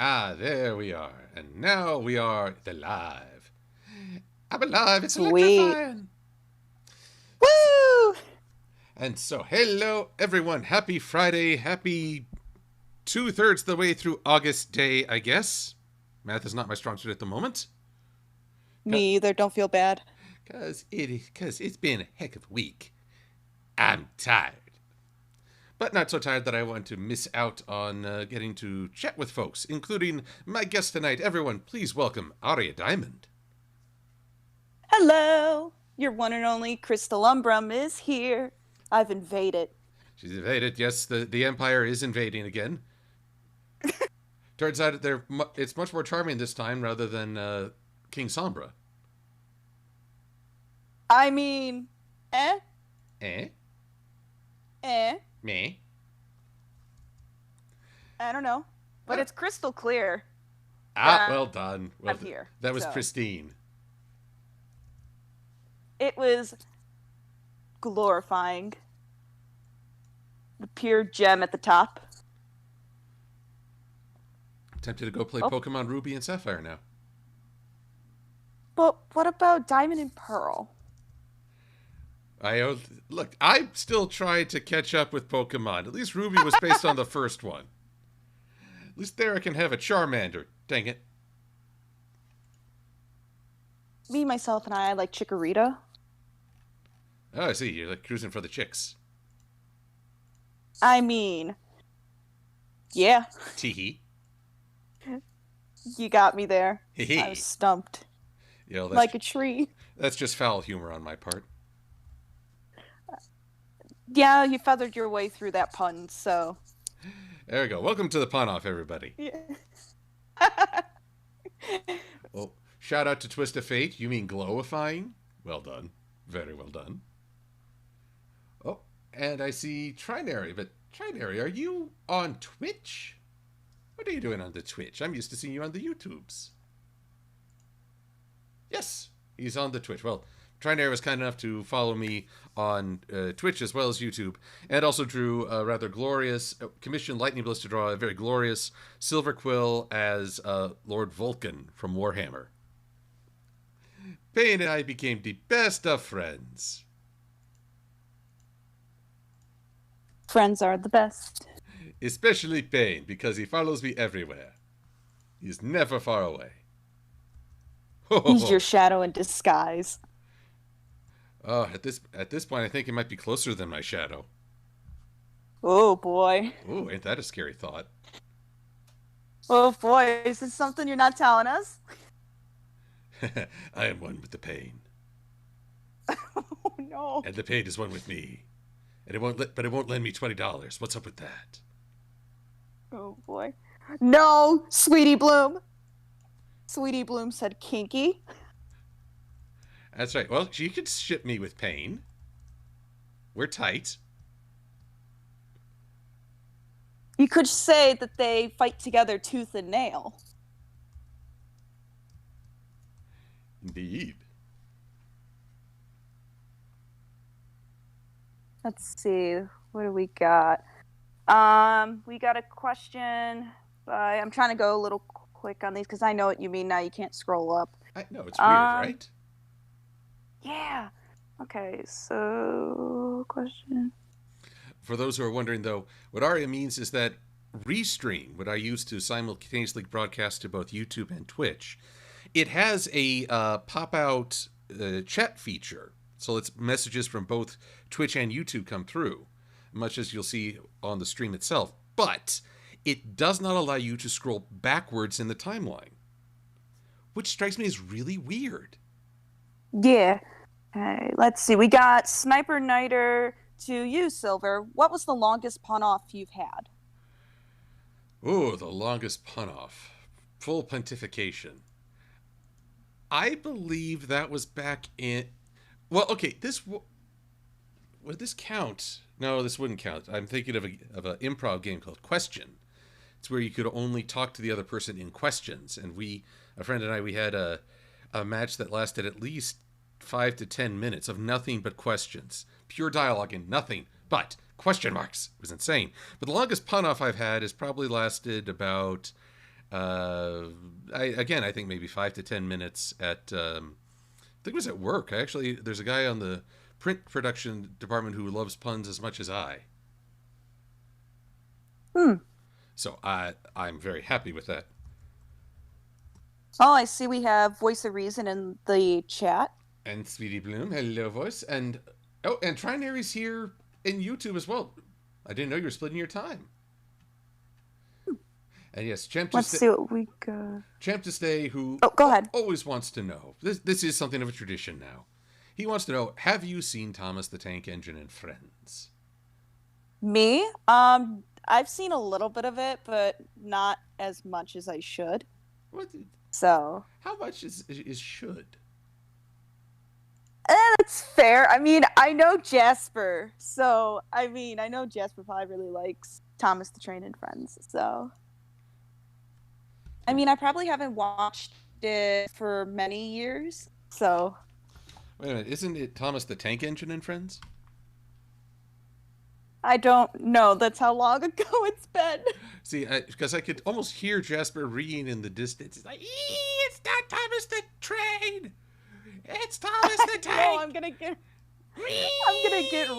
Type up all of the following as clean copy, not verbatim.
Ah, there we are. And now we are live. I'm alive. It's Sweet. electrifying. Woo! And so, hello, everyone. Happy Friday. Happy 2/3 the way through August day, I guess. Math is not my strong suit at the moment. Me either. Don't feel bad. Because it's been a heck of a week. I'm tired. But not so tired that I want to miss out on getting to chat with folks, including my guest tonight. Everyone, please welcome Aria Diamond. Hello. Your one and only Crystal Umbrum is here. I've invaded. She's invaded. Yes, the Empire is invading again. Turns out it's much more charming this time rather than King Sombra. I mean, eh? Eh? Eh? Me? I don't know. But it's crystal clear. Ah, well done. Well, I'm here. That was pristine. It was glorifying. The pure gem at the top. I'm tempted to go play Pokemon Ruby and Sapphire now. But what about Diamond and Pearl? Look, I still try to catch up with Pokemon. At least Ruby was based on the first one. At least there I can have a Charmander. Dang it. Me, myself, and I like Chikorita. Oh, I see. You're like cruising for the chicks. I mean, yeah. Teehee. You got me there. Hee I was stumped. Like a tree. That's just foul humor on my part. Yeah, you feathered your way through that pun, so. There we go. Welcome to the pun off, everybody. Yeah. Well, shout out to Twist of Fate. You mean glowifying? Well done. Very well done. Oh, and I see Trinary, but Trinary, are you on Twitch? What are you doing on the Twitch? I'm used to seeing you on the YouTubes. Yes, he's on the Twitch. Well, Trinary was kind enough to follow me on Twitch as well as YouTube, and also drew a rather glorious, commissioned Lightning Bliss to draw a very glorious Silver-Quill as Lord Vulcan from Warhammer. Payne and I became the best of friends. Friends are the best. Especially Payne, because he follows me everywhere. He's never far away. He's your shadow in disguise. Oh, at this point, I think it might be closer than my shadow. Oh, boy. Ooh, ain't that a scary thought? Oh, boy. Is this something you're not telling us? I am one with the pain. Oh, no. And the pain is one with me. And it won't lend me $20. What's up with that? Oh, boy. No, Sweetie Bloom. Sweetie Bloom said kinky. That's right. Well, you could ship me with Pain. We're tight. You could say that they fight together tooth and nail. Indeed. Let's see. What do we got? We got a question. I'm trying to go a little quick on these because I know what you mean now. You can't scroll up. I know, it's weird, right? Yeah. Okay, so question. For those who are wondering, though, what Aria means is that Restream, what I use to simultaneously broadcast to both YouTube and Twitch, it has a pop-out chat feature. So it's messages from both Twitch and YouTube come through, much as you'll see on the stream itself. But it does not allow you to scroll backwards in the timeline, which strikes me as really weird. Yeah. Okay, let's see. We got Sniper Nighter to you, Silver. What was the longest pun off you've had? Oh, the longest pun off. Full pontification. I believe that was back in... Well, okay, would this count? No, this wouldn't count. I'm thinking of an improv game called Question. It's where you could only talk to the other person in questions. And a friend and I, we had a match that lasted at least 5 to 10 minutes of nothing but questions. Pure dialogue and nothing but question marks. It was insane. But the longest pun off I've had has probably lasted about Uh, I think maybe 5 to 10 minutes at. I think it was at work. Actually, there's a guy on the print production department who loves puns as much as I. Hmm. So I'm very happy with that. Oh, I see we have Voice of Reason in the chat. And Sweetie Bloom, hello voice, and oh, and Trinary's here in YouTube as well. I didn't know you were splitting your time. And yes, Let's see what we got. Champ to Stay, who Oh, go ahead. always wants to know. This is something of a tradition now. He wants to know: have you seen Thomas the Tank Engine and Friends? Me? I've seen a little bit of it, but not as much as I should. What? So. How much is should? That's fair. I mean, I know Jasper, so I know Jasper probably really likes Thomas the Train and Friends. So. I mean, I probably haven't watched it for many years, so. Wait a minute, isn't it Thomas the Tank Engine and Friends? I don't know. That's how long ago it's been. See, because I could almost hear Jasper reading in the distance. It's like, it's not Thomas the Train. It's Thomas the Tank. No, I'm gonna get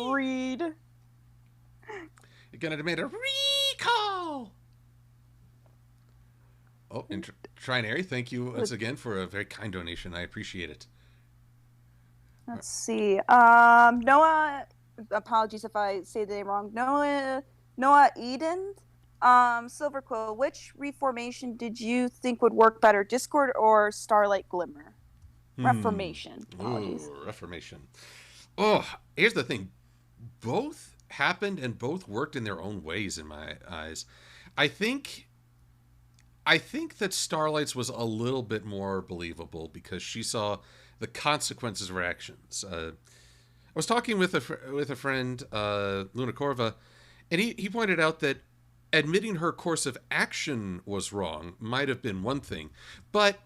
Reed. You're gonna demand a recall. Oh, and Trinary, thank you once again for a very kind donation. I appreciate it. Let's see. Noah, apologies if I say the name wrong. Noah Eden, Silver-Quill. Which reformation did you think would work better, Discord or Starlight Glimmer? Reformation. Apologies. Ooh, Reformation. Oh, here's the thing. Both happened and both worked in their own ways in my eyes. I think that Starlight's was a little bit more believable because she saw the consequences of her actions. I was talking with a friend, Luna Corva, and he pointed out that admitting her course of action was wrong might have been one thing, but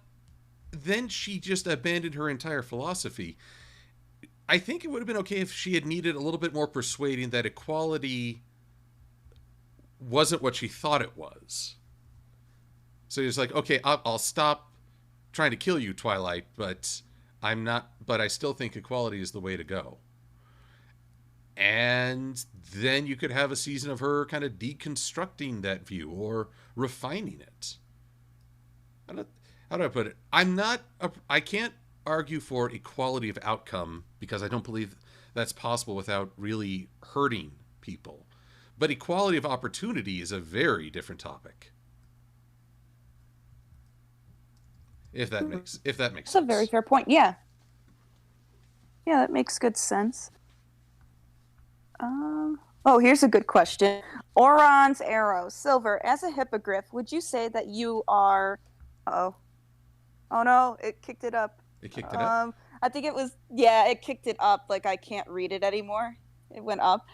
then she just abandoned her entire philosophy. I think it would have been okay if she had needed a little bit more persuading that equality wasn't what she thought it was. So he's like, okay, I'll stop trying to kill you, Twilight, but I'm not. But I still think equality is the way to go. And then you could have a season of her kind of deconstructing that view or refining it. How do I put it? I can't argue for equality of outcome because I don't believe that's possible without really hurting people. But equality of opportunity is a very different topic. If that makes sense. That's a very fair point. Yeah. Yeah, that makes good sense. Oh, here's a good question. Oron's arrow, Silver, as a hippogriff, would you say that you are... Oh no, it kicked it up. It kicked it up? I think it was... Yeah, it kicked it up. Like, I can't read it anymore. It went up.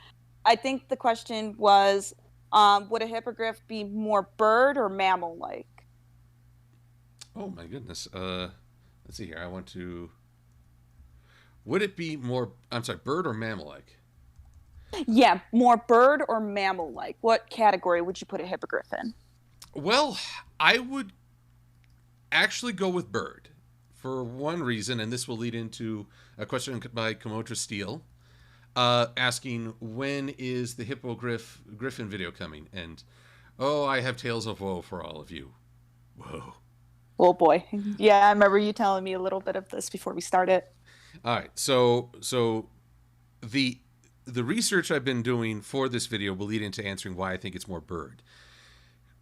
I think the question was, would a hippogriff be more bird or mammal-like? Oh, my goodness. Let's see here. I want to... Would it be more... I'm sorry, bird or mammal-like? Yeah, more bird or mammal-like. What category would you put a hippogriff in? Well, I would actually go with bird for one reason, and this will lead into a question by Komotra Steele, asking, when is the Hippogriff Griffin video coming? And, oh, I have tales of woe for all of you. Whoa. Oh, boy. Yeah, I remember you telling me a little bit of this before we started. All right, so the research I've been doing for this video will lead into answering why I think it's more bird.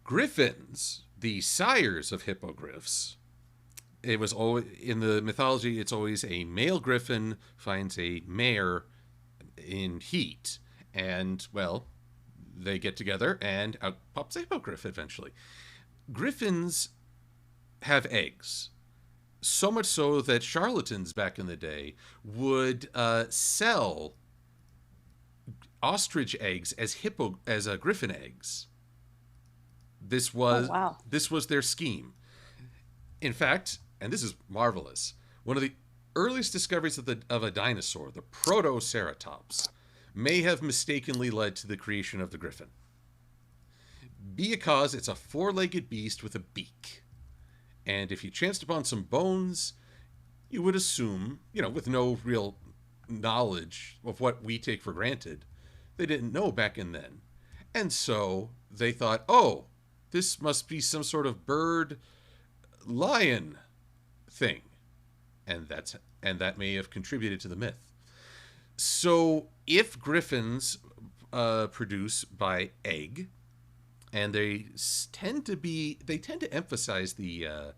Griffins, the sires of hippogriffs, it was always in the mythology. It's always a male griffin finds a mare in heat, and well, they get together, and out pops a hippogriff eventually. Griffins have eggs. So much so that charlatans back in the day would sell ostrich eggs as griffin eggs. This was their scheme. In fact, and this is marvelous, one of the earliest discoveries of a dinosaur, the Protoceratops, may have mistakenly led to the creation of the griffin. because it's a four-legged beast with a beak. And if you chanced upon some bones, you would assume, with no real knowledge of what we take for granted, they didn't know back in then. And so they thought, oh, this must be some sort of bird lion thing. And that may have contributed to the myth. So if griffins produce by egg, and they tend to emphasize the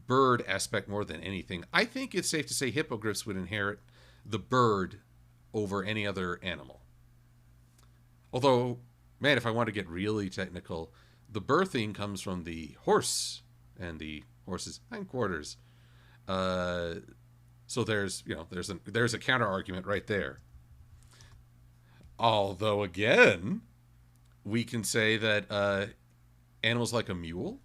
bird aspect more than anything, I think it's safe to say hippogriffs would inherit the bird over any other animal. Although, man, if I want to get really technical, the birthing comes from the horse and the horse's hindquarters. So there's a counter argument right there. Although again, we can say that animals like a mule,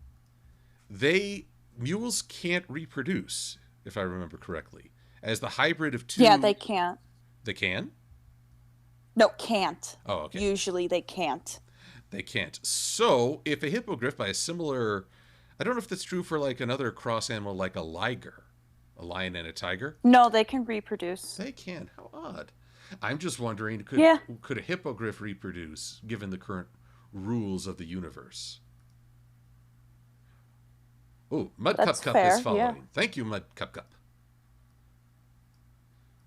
mules can't reproduce, if I remember correctly, as the hybrid of two. Yeah, they can't. They can? No, can't. Oh, okay. Usually they can't. They can't. So if a hippogriff by a similar, I don't know if that's true for like another cross animal like a liger, a lion and a tiger. No, they can reproduce. They can. How odd. I'm just wondering, could a hippogriff reproduce given the current rules of the universe? Oh, Mud Cup is following. Yeah. Thank you, Mud Cup.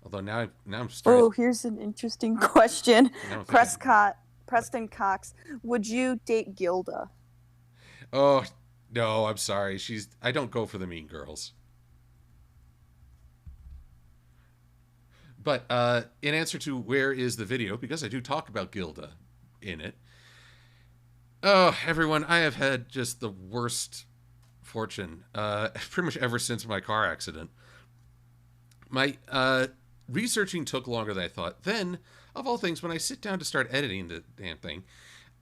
Although now I'm starting. Oh, here's an interesting question. Preston Cox, would you date Gilda? Oh, no, I'm sorry. I don't go for the mean girls. But in answer to where is the video, because I do talk about Gilda in it. Oh, everyone, I have had just the worst fortune pretty much ever since my car accident. My researching took longer than I thought. Then, of all things, when I sit down to start editing the damn thing,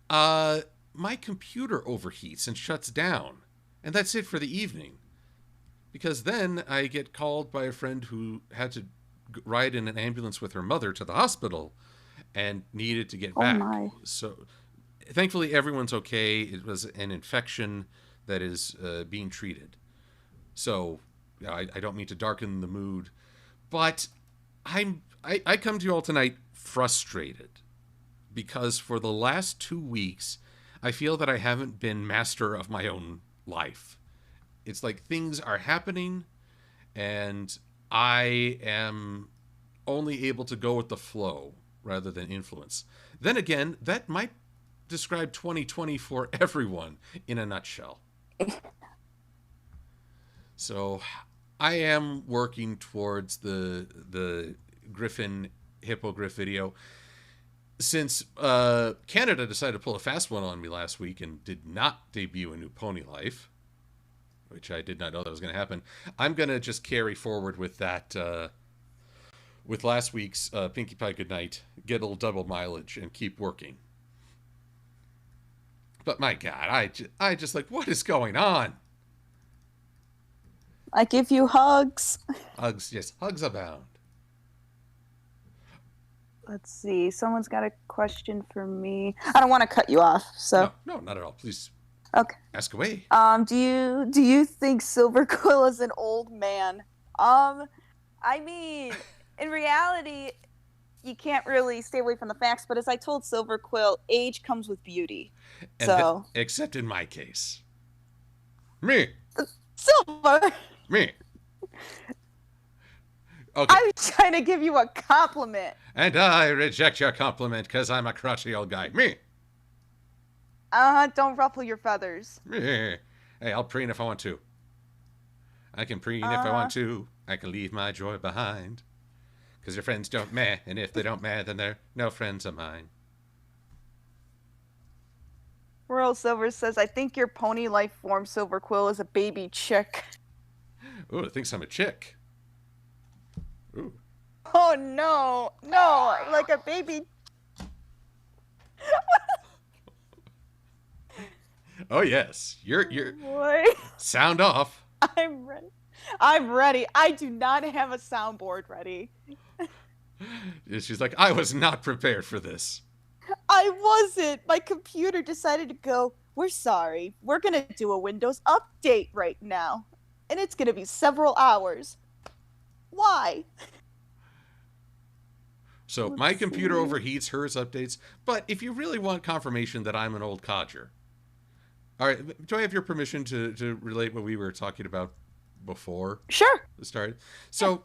my computer overheats and shuts down. And that's it for the evening. Because then I get called by a friend who had to ride in an ambulance with her mother to the hospital and needed to get back. My. So thankfully everyone's okay. It was an infection that is being treated. So I don't mean to darken the mood, but I come to you all tonight frustrated because for the last 2 weeks I feel that I haven't been master of my own life. It's like things are happening and I am only able to go with the flow rather than influence. Then again, that might describe 2020 for everyone in a nutshell. So I am working towards the Griffin Hippogriff video. Since Canada decided to pull a fast one on me last week and did not debut a new Pony Life, which I did not know that was going to happen, I'm going to just carry forward with that, with last week's Pinkie Pie Goodnight, get a little double mileage, and keep working. But my God, I just like, what is going on? I give you hugs. Hugs, yes, hugs abound. Let's see. Someone's got a question for me. I don't want to cut you off, so. No, not at all. Please. Okay. Ask away. Do you think Silver-Quill is an old man? I mean, in reality, you can't really stay away from the facts, but as I told Silver-Quill, age comes with beauty. And except in my case. Me. Silver. Me. Okay. I was trying to give you a compliment. And I reject your compliment because I'm a crotchety old guy. Me. Don't ruffle your feathers. Me. Hey, I'll preen if I want to. I can preen if I want to. I can leave my joy behind. Because your friends don't meh, and if they don't meh, then they're no friends of mine. Royal Silver says, I think your pony life form Silver-Quill is a baby chick. Ooh, it thinks I'm a chick. Ooh. Oh, no. No, like a baby. Oh, yes. You're Boy. Sound off. I'm ready. I'm ready. I do not have a soundboard ready. She's like, I was not prepared for this. I wasn't. My computer decided to go, we're sorry. We're going to do a Windows update right now. And it's going to be several hours. Why? So my computer overheats, hers updates. But if you really want confirmation that I'm an old codger, all right, do I have your permission to relate what we were talking about before Sure. the start? So,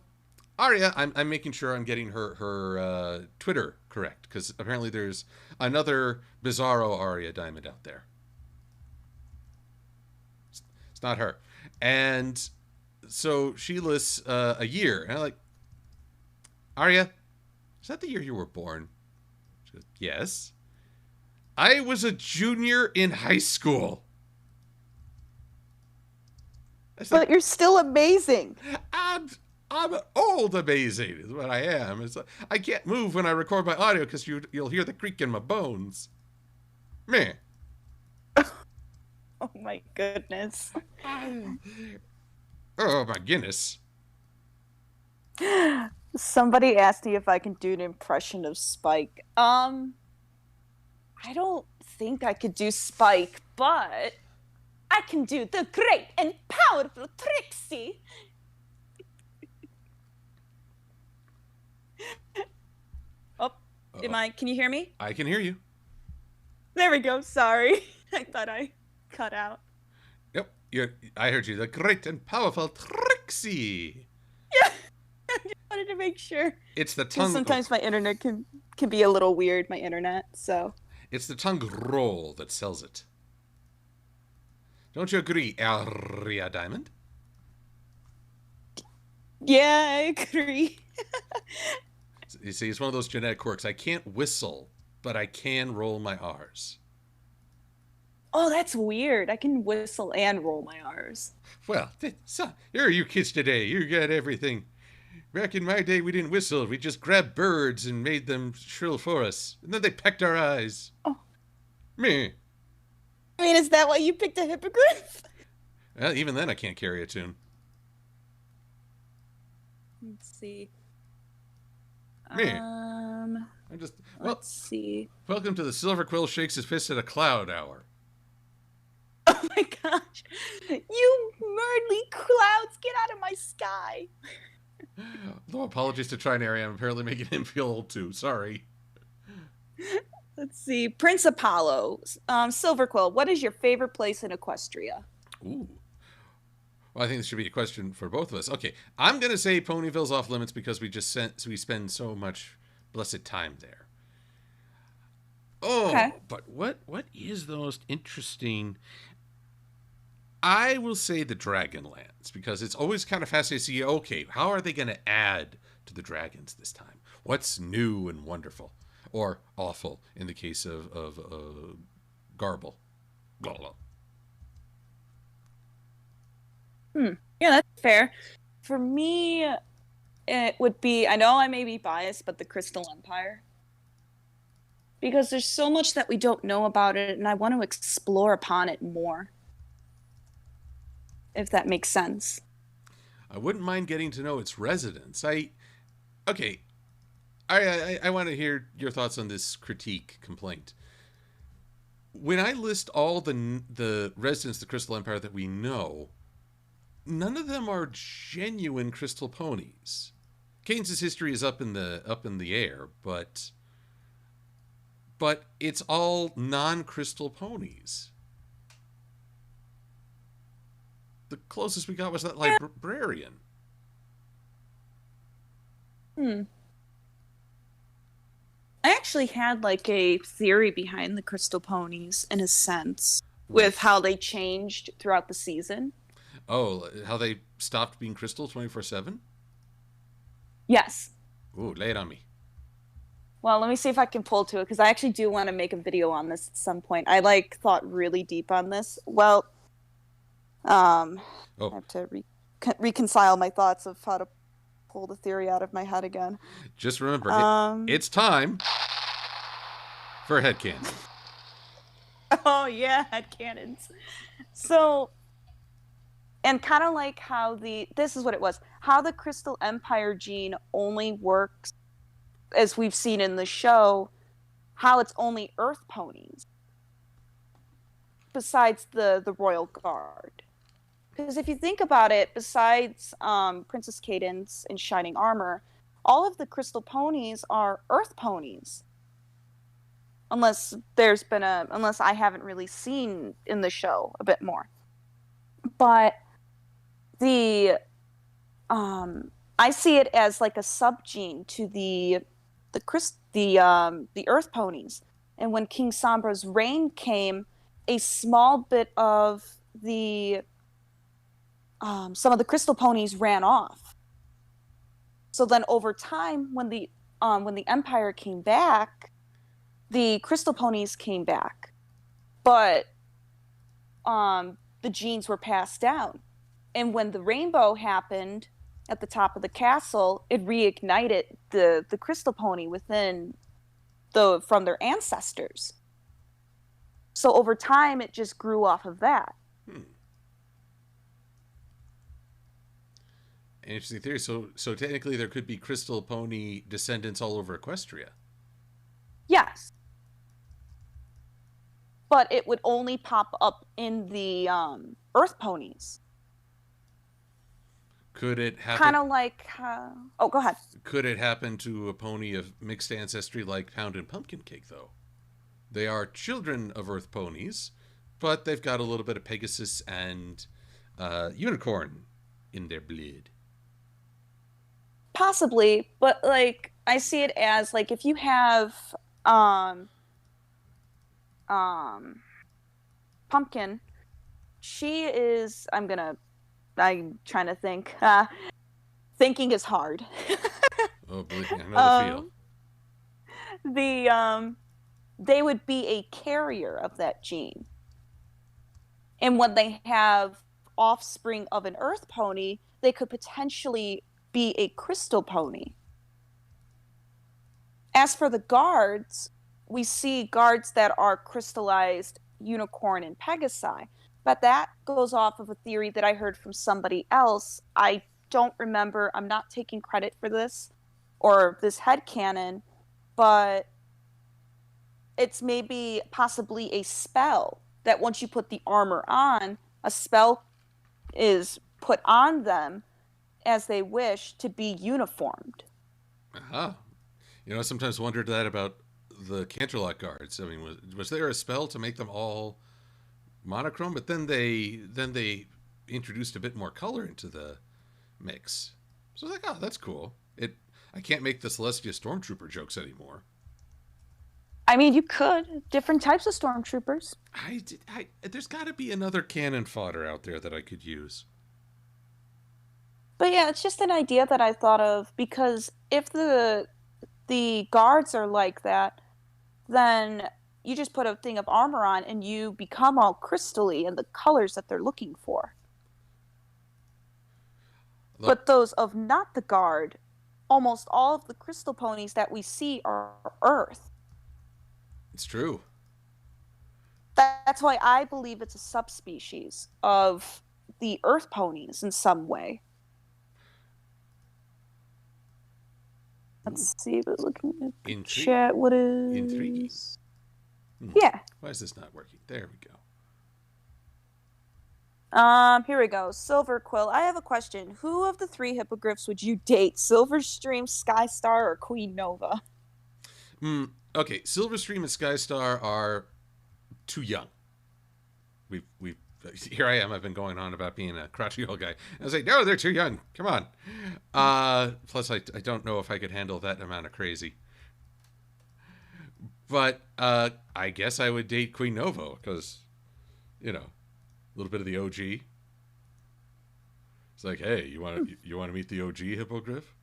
Aria, I'm making sure I'm getting her Twitter correct, because apparently there's another bizarro Aria Diamond out there. It's not her. And so she lists a year. And I'm like, Aria, is that the year you were born? She goes, yes. I was a junior in high school. But you're still amazing. I'm old amazing is what I am. It's like, I can't move when I record my audio because you'll hear the creak in my bones. Meh. Oh my goodness. Oh my goodness. Somebody asked me if I can do an impression of Spike. I don't think I could do Spike, but I can do the great and powerful Trixie. Can you hear me? I can hear you. There we go. Sorry. I thought I cut out. Yep. I heard you. The great and powerful Trixie. Yeah. I just wanted to make sure. It's the tongue. Sometimes my internet can be a little weird, my internet, so. It's the tongue roll that sells it. Don't you agree, Aria Diamond? Yeah, I agree. You see, it's one of those genetic quirks. I can't whistle, but I can roll my R's. Oh, that's weird. I can whistle and roll my R's. Well, here are you kids today. You got everything. Back in my day, we didn't whistle. We just grabbed birds and made them shrill for us. And then they pecked our eyes. Oh. Me. I mean, is that why you picked a hippogriff? Well, even then, I can't carry a tune. Let's see. Me. I'm just. Well, let's see. Welcome to the Silver-Quill Shakes His Fist at a Cloud Hour. Oh my gosh. You murdly clouds, get out of my sky. No apologies to Trinary. I'm apparently making him feel old too. Sorry. Let's see. Prince Apollo, Silver-Quill, what is your favorite place in Equestria? Ooh. Well, I think this should be a question for both of us. Okay, I'm gonna say Ponyville's off limits because we spend so much blessed time there. Oh, okay. But what is the most interesting? I will say the Dragonlands, because it's always kind of fascinating to see, okay, how are they going to add to the dragons this time? What's new and wonderful? Or awful in the case of Garble. Blah, blah. Yeah, that's fair. For me, it would be, I know I may be biased, but the Crystal Empire. Because there's so much that we don't know about it, and I want to explore upon it more. If that makes sense. I wouldn't mind getting to know its residents. I want to hear your thoughts on this complaint. When I list all the residents of the Crystal Empire that we know, none of them are genuine crystal ponies. Keynes' history is up in the air, but it's all non-crystal ponies. The closest we got was that librarian. I actually had like a theory behind the crystal ponies in a sense, with how they changed throughout the season. Oh, how they stopped being crystal 24/7? Yes. Ooh, lay it on me. Well, let me see if I can pull to it, because I actually do want to make a video on this at some point. I thought really deep on this. Well, I have to reconcile my thoughts of how to pull the theory out of my head again. Just remember, it's time for headcanons. Oh, yeah, headcanons. So, and kind of like how this is what it was, how the Crystal Empire gene only works, as we've seen in the show, how it's only Earth ponies besides the Royal Guard. Because if you think about it, besides Princess Cadance in Shining Armor, all of the Crystal Ponies are Earth ponies. Unless I haven't really seen in the show a bit more. But the I see it as like a subgene to the Earth ponies. And when King Sombra's reign came, a small bit of the some of the crystal ponies ran off. So then over time, when the Empire came back, the crystal ponies came back, but the genes were passed down. And when the rainbow happened at the top of the castle, it reignited the crystal pony within from their ancestors. So over time, it just grew off of that. Interesting theory. So technically, there could be crystal pony descendants all over Equestria. Yes, but it would only pop up in the Earth ponies. Could it happen? Kind of like, oh, go ahead. Could it happen to a pony of mixed ancestry like Pound and Pumpkin Cake, though? They are children of Earth ponies, but they've got a little bit of Pegasus and unicorn in their blood. Possibly, but like I see it as like if you have Pumpkin, she is I'm trying to think. Thinking is hard. Oh, believe me, I know the feel. They would be a carrier of that gene. And when they have offspring of an Earth pony, they could potentially be a crystal pony. As for the guards, we see guards that are crystallized unicorn and Pegasi, but that goes off of a theory that I heard from somebody else. I don't remember, I'm not taking credit for this or this headcanon, but it's maybe possibly a spell that once you put the armor on, a spell is put on them as they wish to be uniformed. Aha. You know, I sometimes wondered that about the Canterlot guards. I mean, was there a spell to make them all monochrome? But then they introduced a bit more color into the mix. So I was like, oh, that's cool. I can't make the Celestia Stormtrooper jokes anymore. I mean, you could. Different types of stormtroopers. There's got to be another cannon fodder out there that I could use. But yeah, it's just an idea that I thought of, because if the guards are like that, then you just put a thing of armor on and you become all crystally in the colors that they're looking for. But those of not the guard, almost all of the crystal ponies that we see are Earth. It's true. That's why I believe it's a subspecies of the Earth ponies in some way. Let's see, but looking at the chat, what is... Intriguing. Yeah. Why is this not working? There we go. Here we go. Silver-Quill. I have a question. Who of the three hippogriffs would you date? Silverstream, Skystar, or Queen Nova? Okay, Silverstream and Skystar are too young. We've here I am. I've been going on about being a crotchety old guy. I was like, no, they're too young. Come on. Plus, I don't know if I could handle that amount of crazy. But I guess I would date Queen Nova because, you know, a little bit of the OG. It's like, hey, you want to meet the OG hippogriff?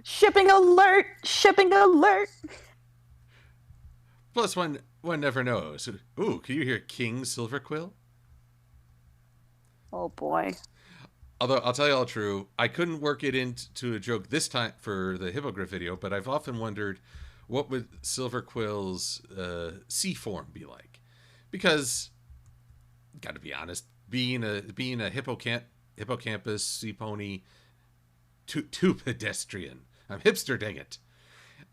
Shipping alert! Shipping alert! Plus, one never knows. Ooh, can you hear King Silver-Quill? Oh boy. Although, I'll tell you all true, I couldn't work it into a joke this time for the hippogriff video, but I've often wondered what would Silver-Quill's sea form be like? Because, gotta be honest, being a hippocampus, sea pony, two pedestrian. I'm hipster, dang it.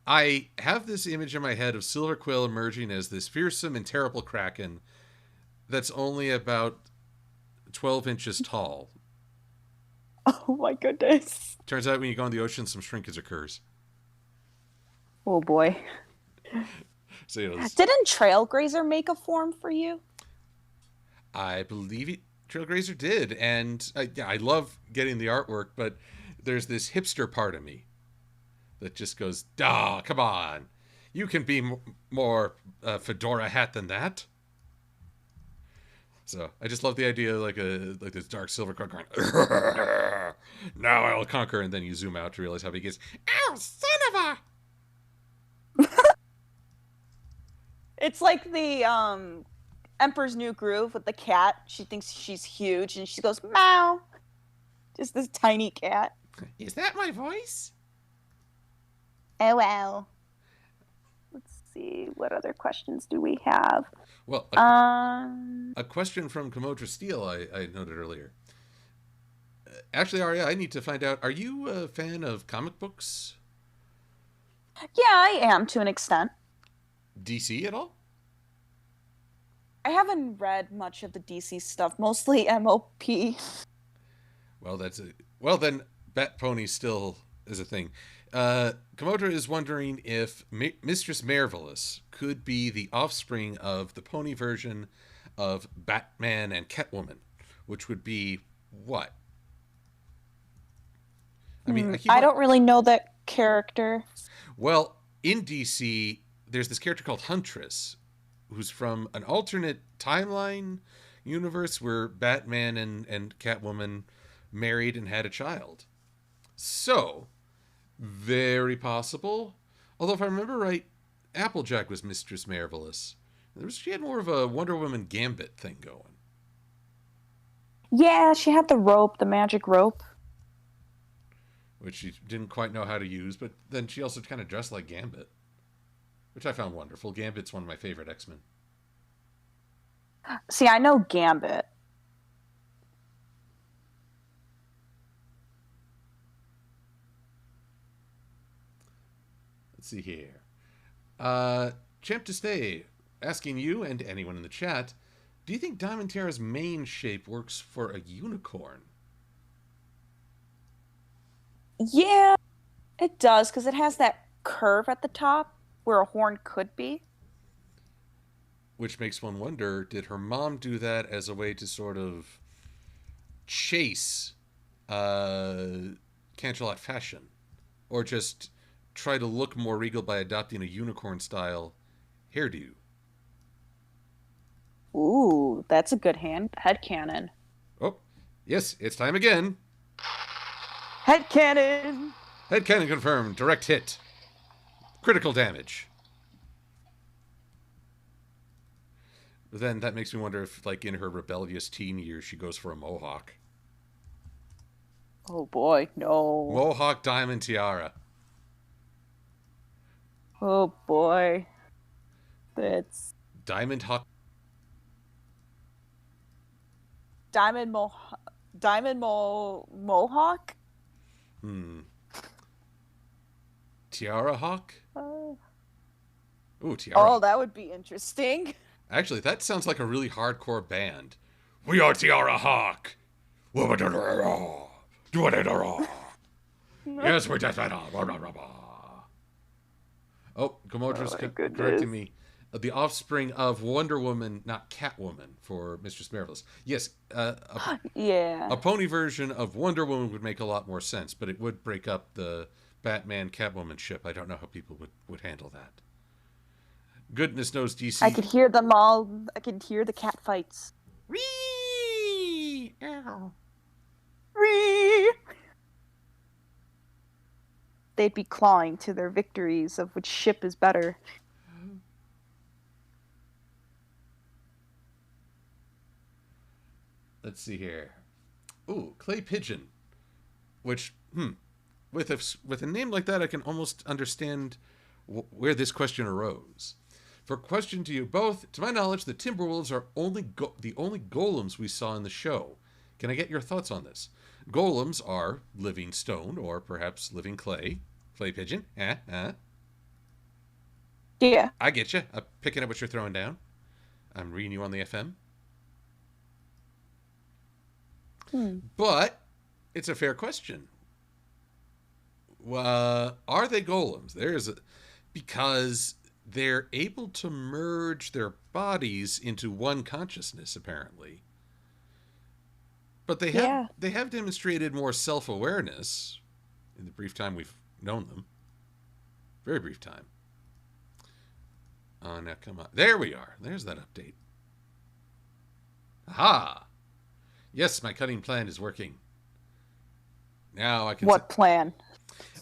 I have this image in my head of Silver-Quill emerging as this fearsome and terrible kraken that's only about 12 inches tall. Oh my goodness. Turns out when you go in the ocean, some shrinkage occurs. Oh boy. So, you know, Didn't Trailgrazer make a form for you? I believe Trailgrazer did, and I love getting the artwork, but there's this hipster part of me that just goes, "Duh, come on, you can be more fedora hat than that." So I just love the idea of like this dark silver crow going, "Now I'll conquer," and then you zoom out to realize how big he gets. Ow, son of a! It's like the Emperor's New Groove with the cat. She thinks she's huge, and she goes meow. Just this tiny cat. Is that my voice? Oh wow. Let's see, what other questions do we have? Well, a question from Kamodra Steele I noted earlier. Actually, Aria, I need to find out, are you a fan of comic books? Yeah, I am to an extent. DC at all? I haven't read much of the DC stuff, mostly MLP. Well, then Bat Pony still is a thing. Kamodra is wondering if Mistress Marvelous could be the offspring of the pony version of Batman and Catwoman, which would be what? I mean, I don't really know that character. Well, in DC, there's this character called Huntress, who's from an alternate timeline universe where Batman and Catwoman married and had a child. So, very possible. Although, if I remember right, Applejack was Mistress Marvelous. She had more of a Wonder Woman Gambit thing going. Yeah, she had the rope, the magic rope. Which she didn't quite know how to use, but then she also kind of dressed like Gambit, which I found wonderful. Gambit's one of my favorite X-Men. See, I know Gambit. Let's see here. Champ to Stay, asking you and anyone in the chat, do you think Diamond Tiara's main shape works for a unicorn? Yeah, it does, because it has that curve at the top where a horn could be. Which makes one wonder, did her mom do that as a way to sort of chase Canterlot fashion? Or just try to look more regal by adopting a unicorn-style hairdo? Ooh, that's a good headcanon. Oh, yes, it's time again. Headcanon! Headcanon confirmed. Direct hit. Critical damage. But then that makes me wonder if, like, in her rebellious teen years, she goes for a mohawk. Oh boy, no. Mohawk Diamond Tiara. Oh boy. That's... Diamond Hawk. Mohawk? Tiara Hawk? Ooh, Tiara. Oh, that would be interesting. Actually, that sounds like a really hardcore band. We are Tiara Hawk. Yes, we just went on. Oh, Gamodra's correcting me. The offspring of Wonder Woman, not Catwoman, for Mistress Marvelous. Yes, yeah. A pony version of Wonder Woman would make a lot more sense, but it would break up the Batman-Catwoman ship. I don't know how people would handle that. Goodness knows DC. I could hear them all. I could hear the cat fights. Whee! Ow. Whee! They'd be clawing to their victories of which ship is better. Let's see here. Ooh, Clay Pigeon. Which, with a name like that, I can almost understand where this question arose. For question to you both, to my knowledge, the Timberwolves are the only golems we saw in the show. Can I get your thoughts on this? Golems are living stone or perhaps living clay. Clay pigeon. Yeah. I get you. I'm picking up what you're throwing down. I'm reading you on the FM. But it's a fair question. Are they golems? Because they're able to merge their bodies into one consciousness, apparently. But they have demonstrated more self-awareness in the brief time we've known them. Very brief time. Oh, now come on. There we are. There's that update. Aha! Yes, my cutting plan is working. Now I can... What plan?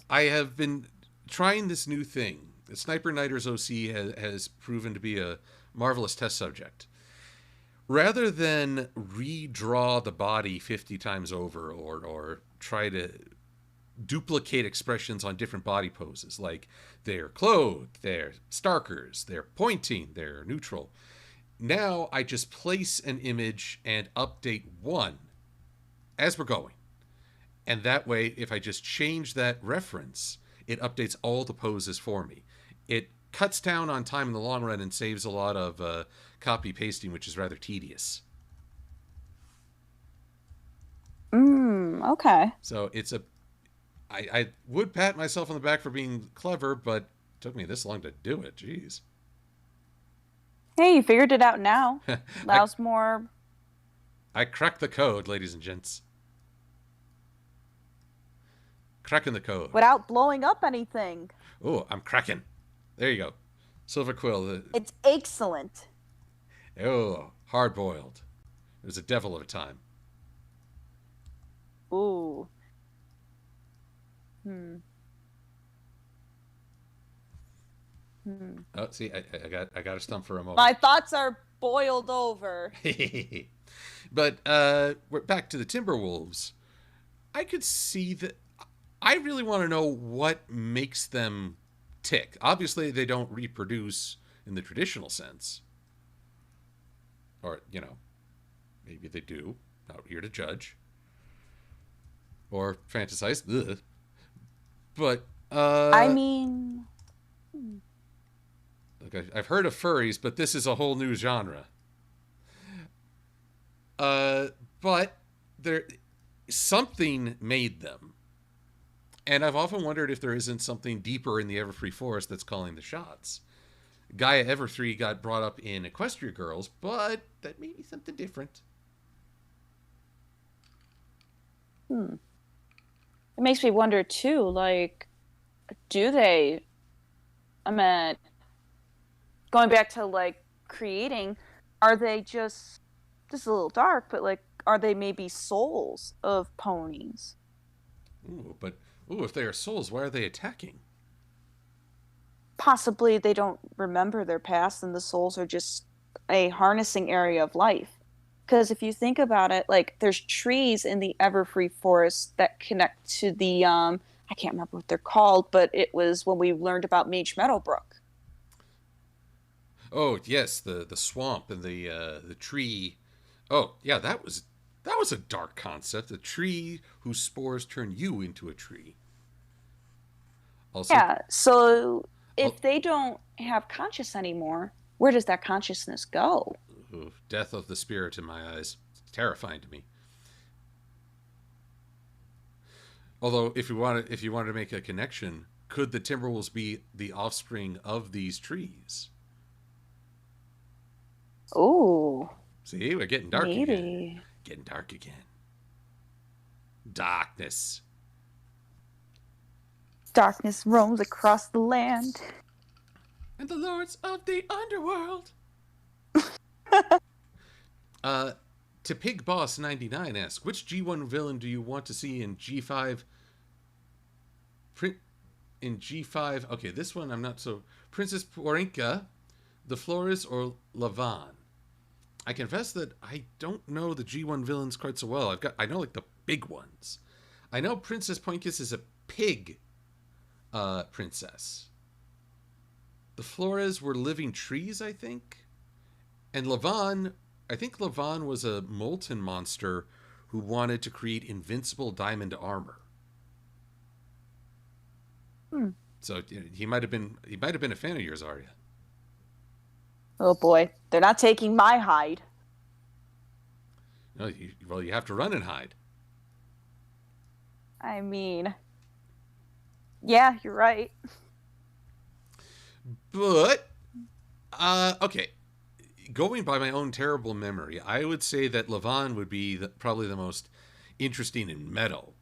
I have been trying this new thing. The Sniper Niters OC has proven to be a marvelous test subject. Rather than redraw the body 50 times over or try to duplicate expressions on different body poses, like they're clothed, they're starkers, they're pointing, they're neutral. Now I just place an image and update one as we're going. And that way, if I just change that reference, it updates all the poses for me. It cuts down on time in the long run and saves a lot of copy pasting, which is rather tedious. Okay. So I would pat myself on the back for being clever, but it took me this long to do it. Jeez. Hey, you figured it out now. Allows more. I cracked the code, ladies and gents. Cracking the code. Without blowing up anything. Oh, I'm cracking. There you go. Silver-Quill. It's excellent. Oh, hard-boiled. It was a devil of a time. Ooh. Oh, see, I got a stump for a moment. My thoughts are boiled over. But we're back to the Timberwolves. I could see that. I really want to know what makes them tick. Obviously, they don't reproduce in the traditional sense. Or, maybe they do. Not here to judge. Or fantasize. Ugh. But, I mean... Look, I've heard of furries, but this is a whole new genre. But something made them. And I've often wondered if there isn't something deeper in the Everfree Forest that's calling the shots. Gaia Everfree got brought up in Equestria Girls, but that may be something different. It makes me wonder, too, like, do they... I mean, going back to, like, creating, are they just... This is a little dark, but, like, are they maybe souls of ponies? Ooh, if they are souls, why are they attacking? Possibly they don't remember their past and the souls are just a harnessing area of life. Because if you think about it, like, there's trees in the Everfree Forest that connect to the, I can't remember what they're called, but it was when we learned about Mage Meadowbrook. Oh, yes, the swamp and the tree. Oh, yeah, that was a dark concept. A tree whose spores turn you into a tree. Also, Yeah, so if they don't have conscious anymore, where does that consciousness go? Death of the spirit in my eyes. It's terrifying to me. Although, if you wanted to make a connection, could the Timberwolves be the offspring of these trees? Oh. See, we're getting dark maybe. Again. Getting dark again. Darkness. Darkness roams across the land. And the lords of the underworld. To Pig Boss 99 asks, which G1 villain do you want to see in G5? In G5, okay, this one I'm not so. Princess Porinka, the Flores, or Lavan. I confess that I don't know the G1 villains quite so well. I know like the big ones. I know Princess Poinkus is a pig princess. The Flores were living trees, I think. And Lavan, I think Lavan was a molten monster who wanted to create invincible diamond armor. So he might have been a fan of yours, Aria. Oh boy, they're not taking my hide. No, well, you have to run and hide. I mean, yeah, you're right. But okay, going by my own terrible memory, I would say that Levon would be probably the most interesting in metal.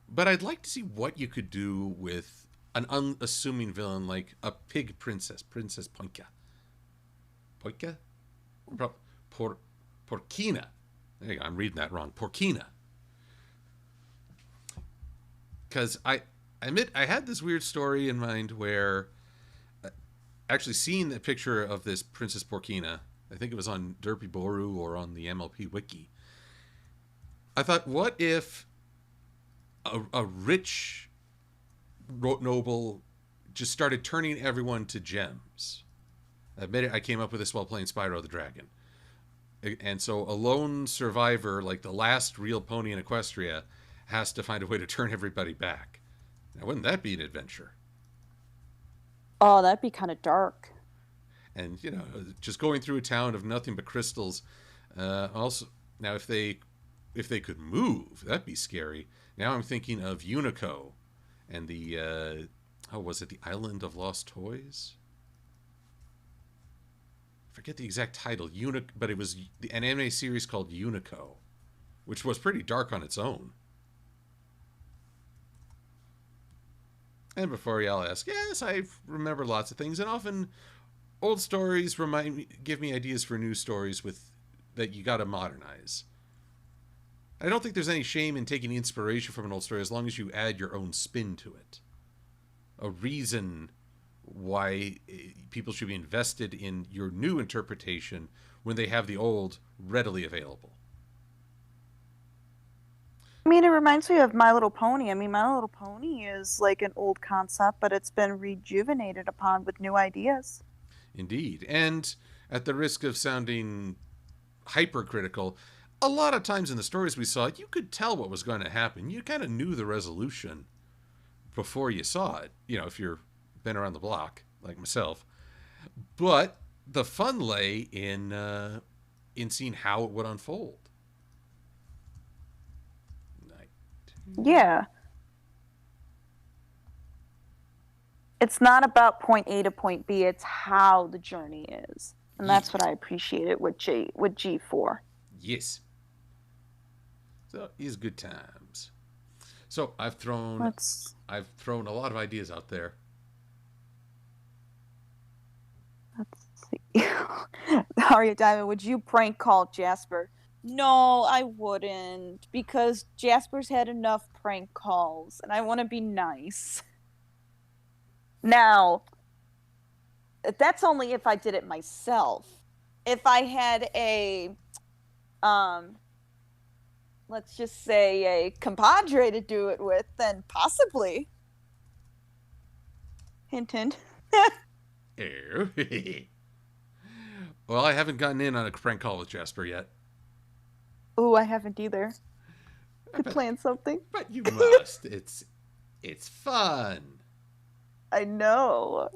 But I'd like to see what you could do with an unassuming villain like a pig princess, Princess Poinka. Poinka? Porkina. There you go. I'm reading that wrong. Porkina. Because I admit I had this weird story in mind where actually seeing the picture of this Princess Porkina, I think it was on Derpy Boru or on the MLP Wiki. I thought, what if a rich noble just started turning everyone to gems? I admit it, I came up with this while playing Spyro the Dragon. And so a lone survivor, like the last real pony in Equestria, has to find a way to turn everybody back. Now, wouldn't that be an adventure? Oh, that'd be kind of dark. And, just going through a town of nothing but crystals. Also, now if they could move, that'd be scary. Now I'm thinking of Unico and the, how was it, the Island of Lost Toys? I forget the exact title, but it was an anime series called Unico, which was pretty dark on its own. And before y'all ask, yes, I remember lots of things, and often old stories give me ideas for new stories that you got to modernize. I don't think there's any shame in taking inspiration from an old story as long as you add your own spin to it. A reason why people should be invested in your new interpretation when they have the old readily available. I mean, it reminds me of My Little Pony. I mean, My Little Pony is like an old concept, but it's been rejuvenated upon with new ideas. Indeed. And at the risk of sounding hypercritical, a lot of times in the stories we saw, you could tell what was going to happen. You kind of knew the resolution before you saw it, if you're been around the block like myself. But the fun lay in seeing how it would unfold. Yeah. It's not about point A to point B, it's how the journey is. And that's what I appreciated with G4. Yes. So it's good times. So I've thrown a lot of ideas out there. Let's see. Aria Diamond, would you prank call Jasper? No, I wouldn't, because Jasper's had enough prank calls, and I want to be nice. Now, that's only if I did it myself. If I had a, let's just say a compadre to do it with, then possibly. Hint, hint. Well, I haven't gotten in on a prank call with Jasper yet. Ooh, I haven't either. Could plan something. But you must. It's fun. I know.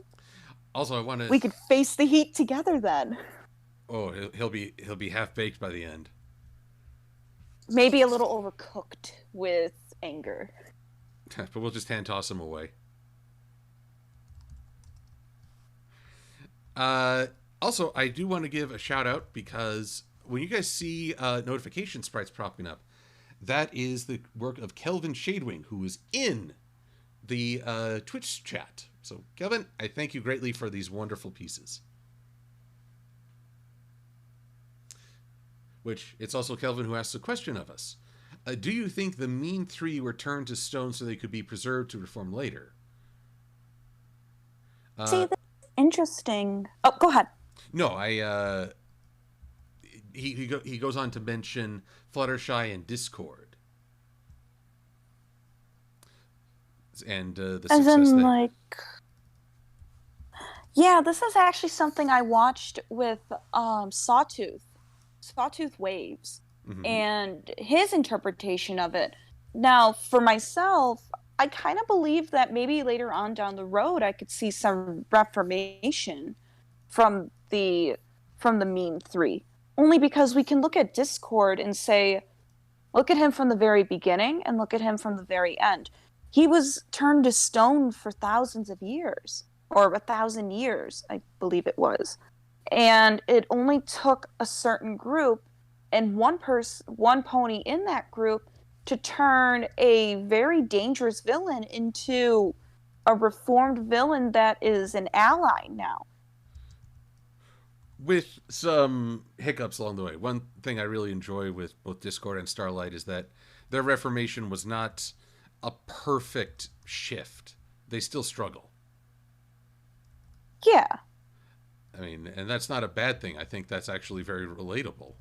Also, I want to. We could face the heat together then. Oh, he'll be half baked by the end. Maybe a little overcooked with anger. But we'll just hand toss him away. Also, I do want to give a shout out because when you guys see notification sprites popping up, that is the work of Kelvin Shadewing, who is in the Twitch chat. So, Kelvin, I thank you greatly for these wonderful pieces. Which, it's also Kelvin who asks a question of us. Do you think the mean three were turned to stone so they could be preserved to reform later? See, that's interesting. Oh, go ahead. No, he goes on to mention Fluttershy and Discord. And the As success in, there. like... Yeah, this is actually something I watched with Sawtooth. Sawtooth Waves. Mm-hmm. and his interpretation of it. Now, for myself, I kind of believe that maybe later on down the road I could see some reformation from the Mean Three. Only because we can look at Discord and say, look at him from the very beginning and look at him from the very end. He was turned to stone for thousands of years, or 1,000 years, I believe it was. And it only took a certain group and one pony in that group to turn a very dangerous villain into a reformed villain that is an ally now. With some hiccups along the way. One thing I really enjoy with both Discord and Starlight is that their reformation was not a perfect shift. They still struggle. Yeah. I mean, and that's not a bad thing. I think that's actually very relatable.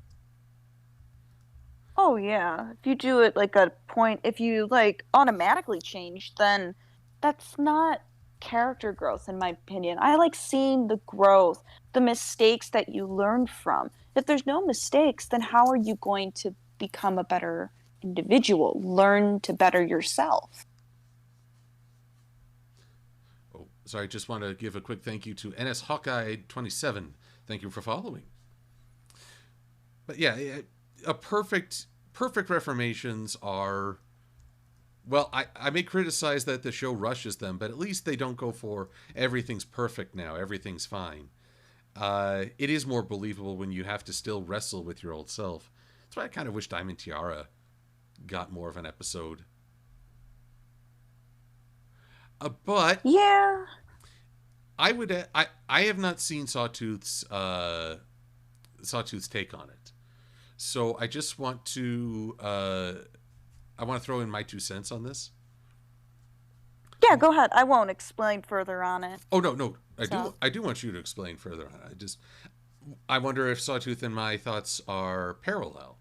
Oh yeah. If you do it like a point, if you like automatically change, then that's not character growth in my opinion. I like seeing the growth, the mistakes that you learn from. If there's no mistakes, then how are you going to become a better individual? Learn to better yourself. Oh, sorry, just want to give a quick thank you to NS Hawkeye 27. Thank you for following. But yeah, a perfect reformations are, well, I may criticize that the show rushes them, but at least they don't go for everything's perfect now, everything's fine. It is more believable when you have to still wrestle with your old self. That's why I kind of wish Diamond Tiara got more of an episode. But Yeah. I have not seen Sawtooth's take on it, so I just want to I want to throw in my 2 cents on this. Yeah, go ahead. I won't explain further on it. Oh no, So, I do want you to explain further on it. I wonder if Sawtooth and my thoughts are parallel.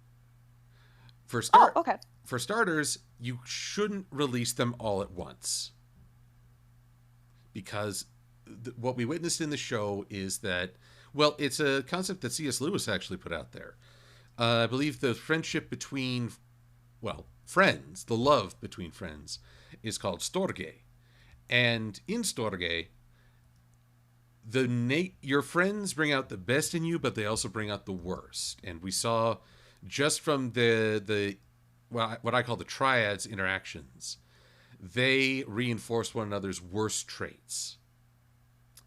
For oh, start okay. for starters, you shouldn't release them all at once because what we witnessed in the show is that, well, it's a concept that C.S. Lewis actually put out there. I believe the friendship between, well, friends, the love between friends, is called storge. And in storge, your friends bring out the best in you, but they also bring out the worst. And we saw just from the what I call the triads interactions, they reinforce one another's worst traits.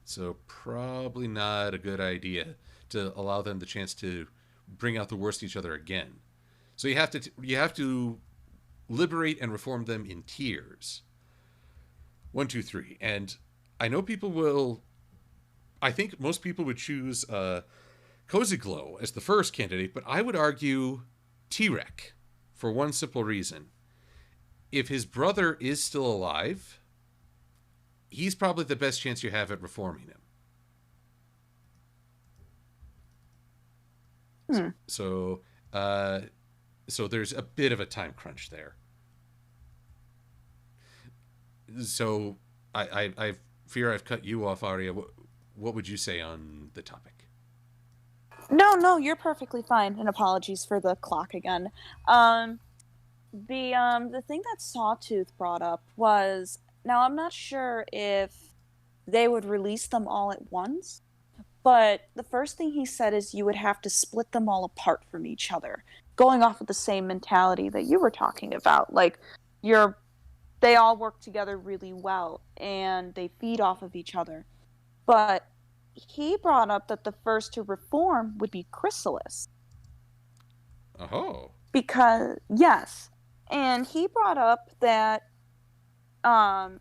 So probably not a good idea to allow them the chance to bring out the worst in each other again. So you have to liberate and reform them in tiers. 1, 2, 3, and I know people will. I think most people would choose Cozy Glow as the first candidate, but I would argue T-Rex for one simple reason: if his brother is still alive, he's probably the best chance you have at reforming him. Hmm. So, uh, so there's a bit of a time crunch there. So, I fear I've cut you off, Aria. What would you say on the topic? No, you're perfectly fine. And apologies for the clock again. Um, the thing that Sawtooth brought up was, now I'm not sure if they would release them all at once, but the first thing he said is you would have to split them all apart from each other, going off of the same mentality that you were talking about. Like you're they all work together really well and they feed off of each other. But he brought up that the first to reform would be Chrysalis. Oh. Because yes. And he brought up that um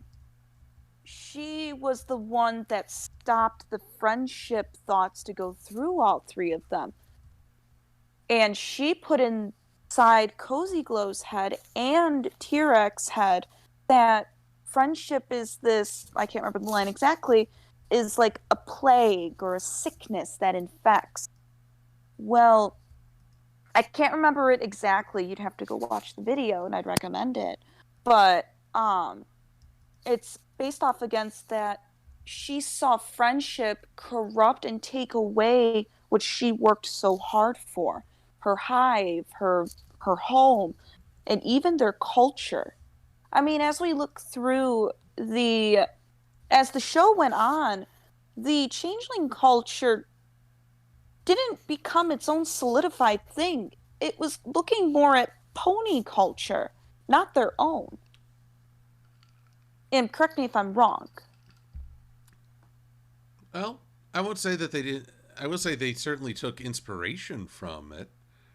she was the one that stopped the friendship thoughts to go through all three of them. And she put inside Cozy Glow's head and T-Rex's head that friendship is this, I can't remember the line exactly, is like a plague or a sickness that infects. Well, I can't remember it exactly. You'd have to go watch the video and I'd recommend it. But it's based off against that she saw friendship corrupt and take away what she worked so hard for. her hive, her home, and even their culture. I mean, as we look through the as the show went on, the changeling culture didn't become its own solidified thing. It was looking more at pony culture, not their own. And correct me if I'm wrong. Well, I won't say that they did. I will say they certainly took inspiration from it,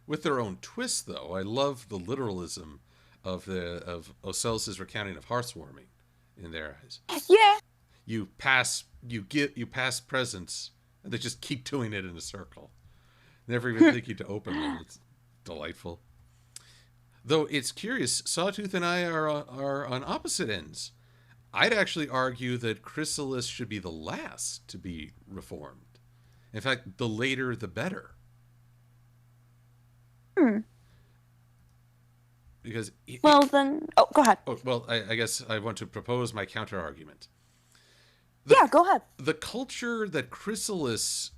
with their own twist. Though I love the literalism of Ocellus' recounting of hearthwarming in their eyes. Yeah. You pass presents, and they just keep doing it in a circle, never even thinking to open them. It's delightful. Though it's curious, Sawtooth and I are on opposite ends. I'd actually argue that Chrysalis should be the last to be reformed. In fact, the later the better. Hmm. Because Well, then, oh, go ahead. oh, well, I guess I want to propose my counter argument. Yeah, go ahead. The culture that Chrysalis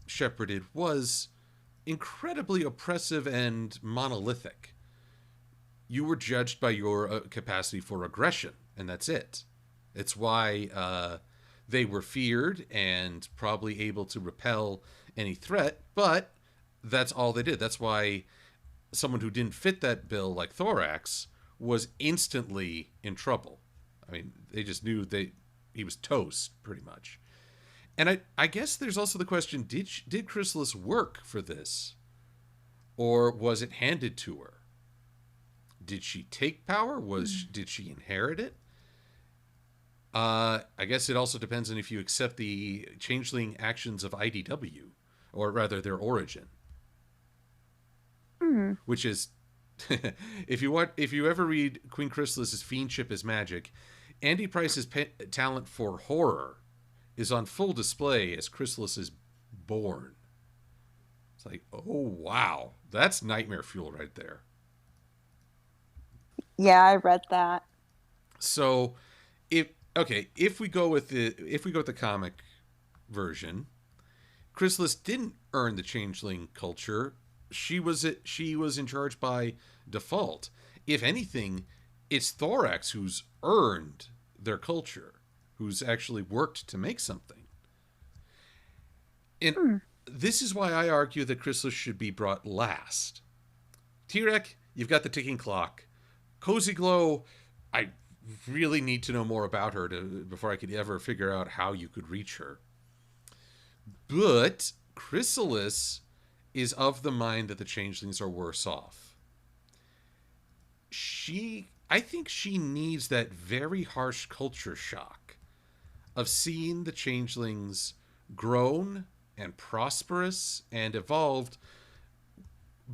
shepherded was incredibly oppressive and monolithic. You were judged by your capacity for aggression, and that's it. It's why they were feared and probably able to repel any threat, but that's all they did. That's why someone who didn't fit that bill, like Thorax, was instantly in trouble. I mean, they just knew he was toast, pretty much. And I guess there's also the question: did Chrysalis work for this, or was it handed to her? Did she take power? Did she inherit it? I guess it also depends on if you accept the changeling actions of IDW, or rather their origin, which is, if you ever read Queen Chrysalis's Fiendship is Magic, Andy Price's talent for horror is on full display as Chrysalis is born. It's like, oh wow, that's nightmare fuel right there. Yeah, I read that. So, if we go with the comic version, Chrysalis didn't earn the changeling culture. She was in charge by default. If anything, it's Thorax who's earned their culture, who's actually worked to make something. And this is why I argue that Chrysalis should be brought last. T-Rek, you've got the ticking clock. Cozy Glow, I really need to know more about her before I could ever figure out how you could reach her. But Chrysalis is of the mind that the changelings are worse off. I think she needs that very harsh culture shock of seeing the changelings grown and prosperous and evolved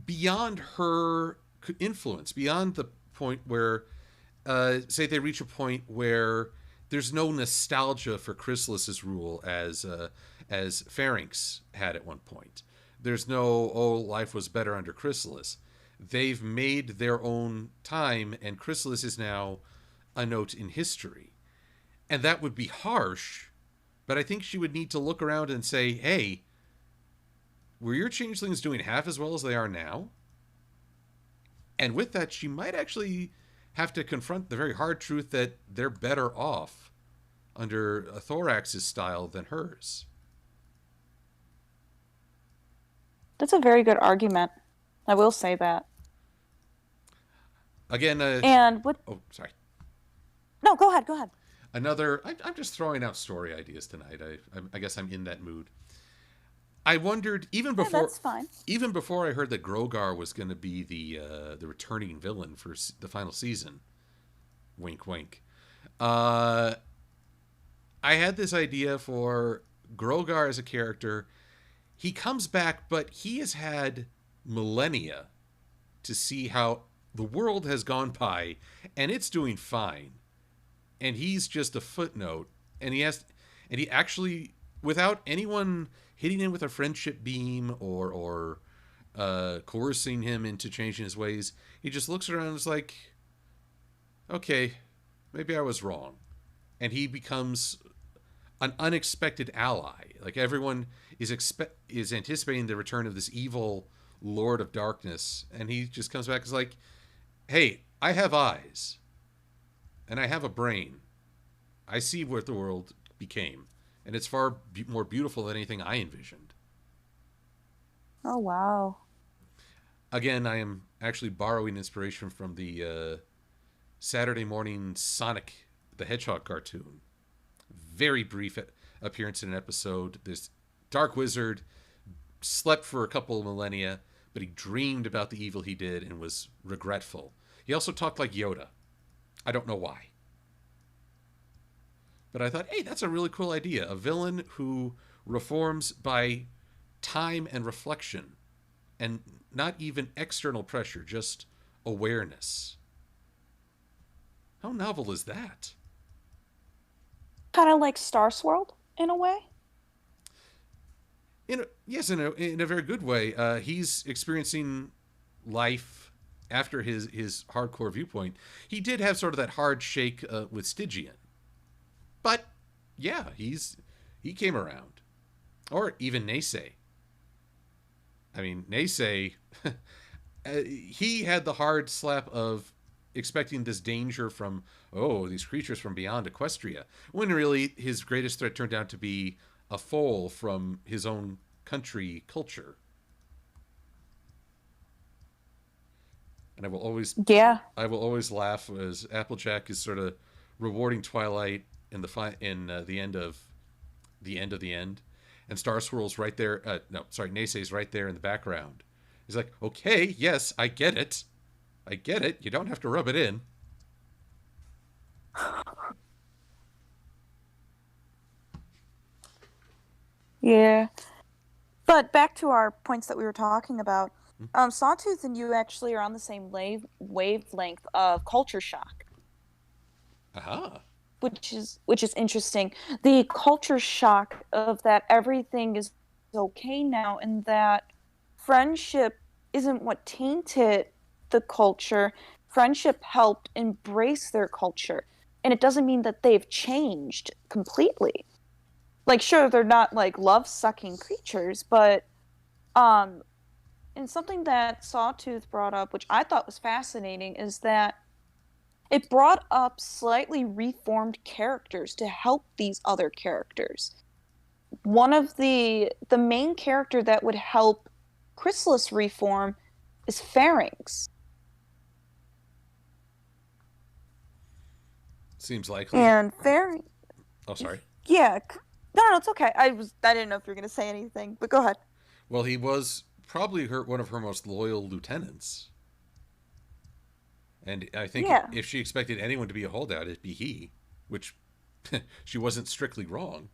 beyond her influence, beyond the point where, say, they reach a point where there's no nostalgia for Chrysalis's rule as Pharynx had at one point. There's no, oh, life was better under Chrysalis. They've made their own time, and Chrysalis is now a note in history. And that would be harsh, but I think she would need to look around and say, hey, were your changelings doing half as well as they are now? And with that, she might actually have to confront the very hard truth that they're better off under a Thorax's style than hers. That's a very good argument. I will say that. Again, and what? Oh, sorry. No, go ahead. Go ahead. I'm just throwing out story ideas tonight. I guess I'm in that mood. I wondered even before. That's fine. Even before I heard that Grogar was going to be the returning villain for the final season. Wink, wink. I had this idea for Grogar as a character. He comes back, but he has had millennia to see how the world has gone by, and it's doing fine. And he's just a footnote, and he actually, without anyone hitting him with a friendship beam or coercing him into changing his ways, he just looks around and is like, okay, maybe I was wrong. And he becomes an unexpected ally. Like everyone is anticipating the return of this evil Lord of Darkness, and he just comes back and is like, "Hey, I have eyes, and I have a brain. I see what the world became, and it's far more beautiful than anything I envisioned." Oh wow. Again, I am actually borrowing inspiration from the Saturday morning Sonic the Hedgehog cartoon. Very brief appearance in an episode. This dark wizard slept for a couple of millennia, but he dreamed about the evil he did and was regretful. He also talked like Yoda. I don't know why. But I thought, hey, that's a really cool idea. A villain who reforms by time and reflection, and not even external pressure, just awareness. How novel is that? Kind of like Star Swirl in a way. Yes, in a very good way. He's experiencing life after his hardcore viewpoint. He did have sort of that hard shake with Stygian, but yeah, he came around. Or even Naysay. I mean, Naysay, he had the hard slap of expecting this danger from, oh, these creatures from beyond Equestria, when really his greatest threat turned out to be a foal from his own country culture. And Yeah. I will always laugh as Applejack is sort of rewarding Twilight in the end of the end, and Star Swirl's right there. No, sorry, Naysay's right there in the background. He's like, okay, yes, I get it. I get it. You don't have to rub it in. Yeah. But back to our points that we were talking about. Sawtooth and you actually are on the same wavelength of culture shock, Aha. which is interesting. The culture shock of that everything is okay now, and that friendship isn't what tainted the culture. Friendship helped embrace their culture, and it doesn't mean that they've changed completely. Like, sure, they're not like love-sucking creatures, but and something that Sawtooth brought up, which I thought was fascinating, is that it brought up slightly reformed characters to help these other characters. One of the main character that would help Chrysalis reform is Pharynx. Seems likely. And Pharynx, Oh, sorry. yeah, no, it's okay. I didn't know if you were gonna say anything, but go ahead. Well, he was probably one of her most loyal lieutenants. And I think Yeah, if she expected anyone to be a holdout, it'd be he, which she wasn't strictly wrong.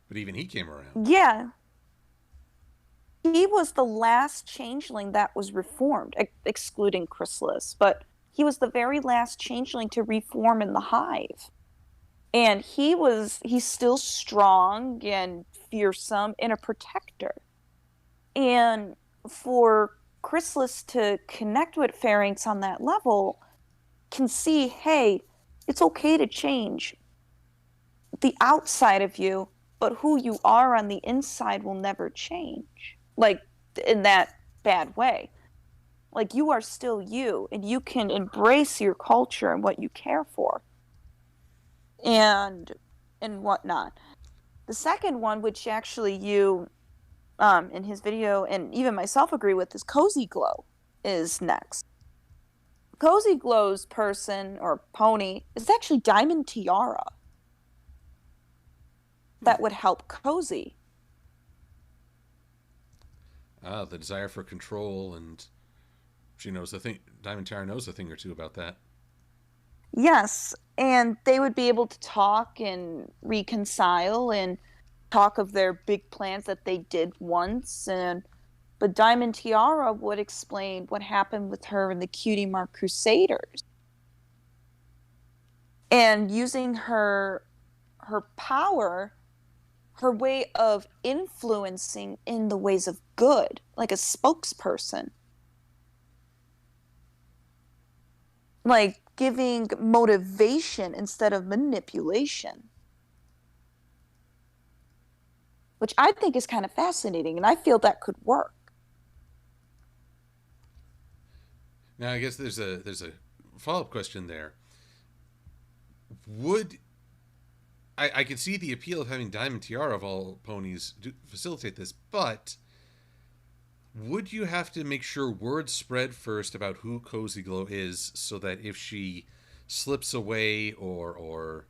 But even he came around. yeah. He was the last changeling that was reformed, excluding Chrysalis, but he was the very last changeling to reform in the hive. And he's still strong and fearsome and a protector. And for Chrysalis to connect with Pharynx on that level, can see, hey, it's okay to change the outside of you, but who you are on the inside will never change. Like, in that bad way. Like, you are still you, and you can embrace your culture and what you care for, and whatnot. The second one, which actually you in his video and even myself agree with, is Cozy Glow is next. Cozy Glow's person or pony is actually Diamond Tiara. That would help Cozy. The desire for control, and she knows the thing. Diamond Tiara knows a thing or two about that. Yes, and they would be able to talk and reconcile and talk of their big plans that they did once, and but Diamond Tiara would explain what happened with her and the Cutie Mark Crusaders. And using her power, her way of influencing in the ways of good, like a spokesperson. Like giving motivation instead of manipulation. Which I think is kind of fascinating, and I feel that could work. Now, I guess there's a follow up question there. Would I can see the appeal of having Diamond Tiara of all ponies facilitate this, but would you have to make sure word spread first about who Cozy Glow is, so that if she slips away or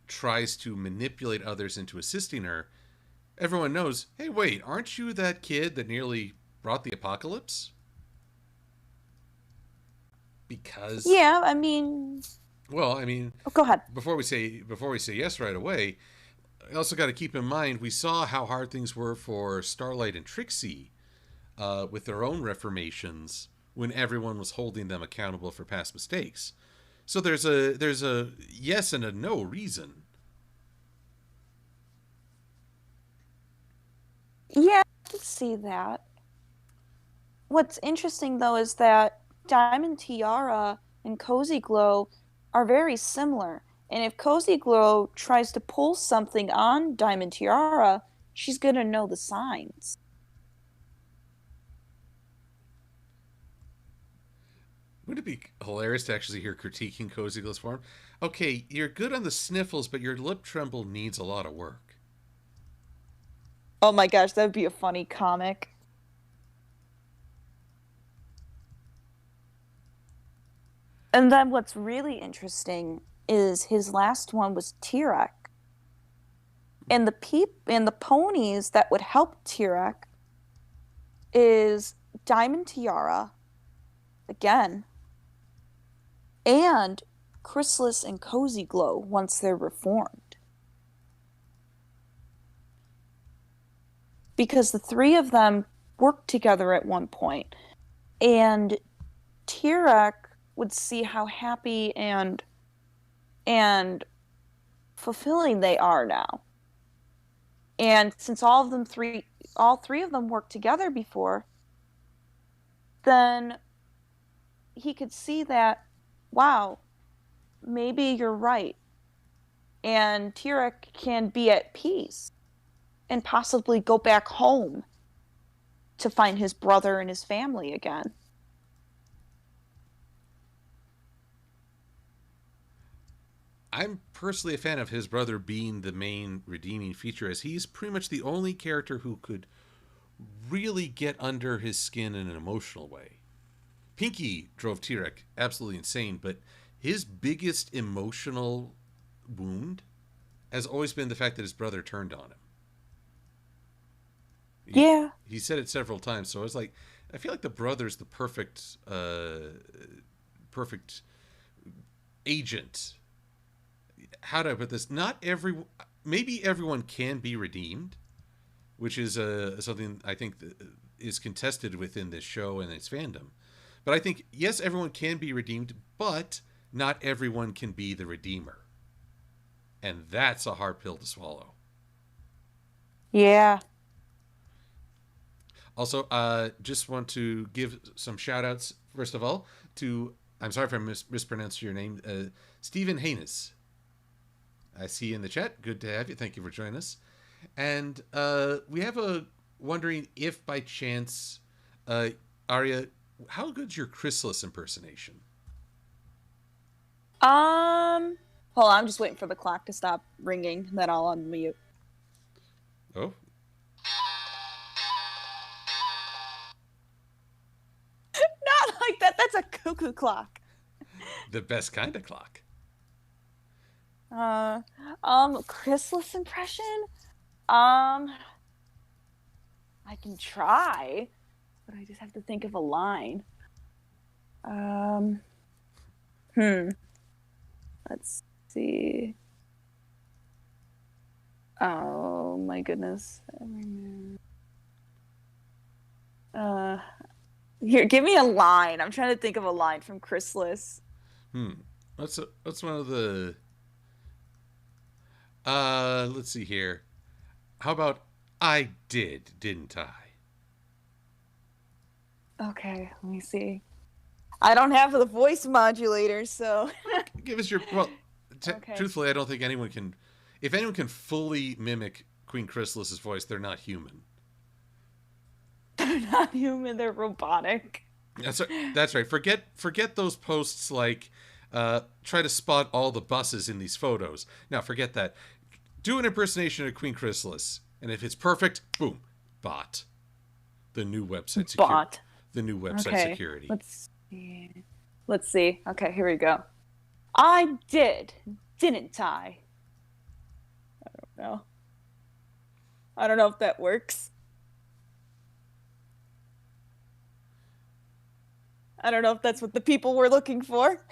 tries to manipulate others into assisting her, everyone knows, hey, wait, aren't you that kid that nearly brought the apocalypse? Because, Yeah, I mean, well, I mean, oh, go ahead. before we say yes right away, I also got to keep in mind we saw how hard things were for Starlight and Trixie with their own reformations when everyone was holding them accountable for past mistakes. So there's a yes and a no reason. Yeah, I can see that. What's interesting though is that Diamond Tiara and Cozy Glow are very similar. And if Cozy Glow tries to pull something on Diamond Tiara, she's gonna know the signs. Would it be hilarious to actually hear critiquing Cozy Glow's form? Okay, you're good on the sniffles, but your lip tremble needs a lot of work. Oh my gosh, that would be a funny comic. And then what's really interesting is his last one was Tirek. And the ponies that would help Tirek is Diamond Tiara, again, and Chrysalis and Cozy Glow once they're reformed. Because the three of them worked together at one point, and Tirek would see how happy and fulfilling they are now. And since all three of them worked together before, then he could see that, wow, maybe you're right. And Tirek can be at peace and possibly go back home to find his brother and his family again. I'm personally a fan of his brother being the main redeeming feature, as he's pretty much the only character who could really get under his skin in an emotional way. Pinky drove Tirek absolutely insane, but his biggest emotional wound has always been the fact that his brother turned on him. He, Yeah. he said it several times, so I was like, I feel like the brother's the perfect agent. How do I put this? Not every, maybe everyone can be redeemed, which is something I think is contested within this show and its fandom. But I think, yes, everyone can be redeemed, but not everyone can be the redeemer. And that's a hard pill to swallow. Yeah. Also, just want to give some shout outs, first of all, to, I'm sorry if I mispronounced your name, Stephen Haynes. I see you in the chat. Good to have you. Thank you for joining us. And we have a wondering if by chance, Aria, how good's your Chrysalis impersonation? Hold on, I'm just waiting for the clock to stop ringing, then I'll unmute. Oh, Not like that. That's a cuckoo clock. the best kind of clock. Chrysalis impression? I can try, but I just have to think of a line. Let's see. Oh my goodness. Here, give me a line. I'm trying to think of a line from Chrysalis. What's one of the let's see here. How about I didn't I? Okay, let me see. I don't have the voice modulator, so Give us your, well, Okay. truthfully, I don't think anyone can, if anyone can fully mimic Queen Chrysalis's voice, they're not human. they're not human, they're robotic. That's right. Forget those posts like try to spot all the buses in these photos. Now forget that. Do an impersonation of Queen Chrysalis, and if it's perfect, boom, bot. The new website security. Bot. The new website Okay. security. Let's see. Let's see. Okay, here we go. I did, didn't I? I don't know. I don't know if that works. I don't know if that's what the people were looking for.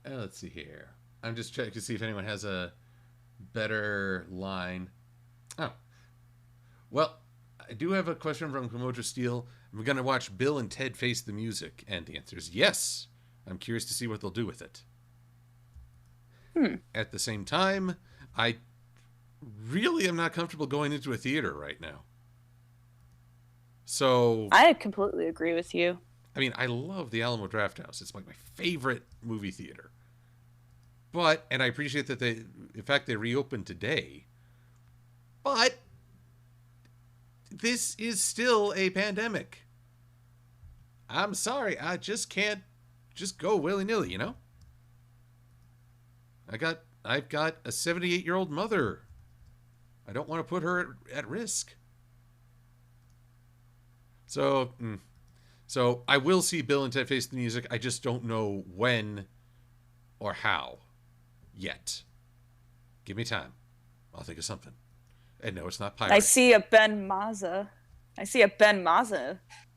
Let's see here. I'm just checking to see if anyone has a better line. Oh, well, I do have a question from Komodo Steel. We're going to watch Bill and Ted Face the Music, and the answer is yes. I'm curious to see what they'll do with it. At the same time, I really am not comfortable going into a theater right now. So I completely agree with you. I mean, I love the Alamo Drafthouse. It's like my favorite movie theater. But, and I appreciate that in fact, they reopened today. But this is still a pandemic. I'm sorry, I just can't just go willy-nilly, you know? I've got a 78-year-old mother. I don't want to put her at risk. So I will see Bill and Ted Face the Music. I just don't know when or how yet. Give me time. I'll think of something. And no, it's not pirate. I see a Ben Maza.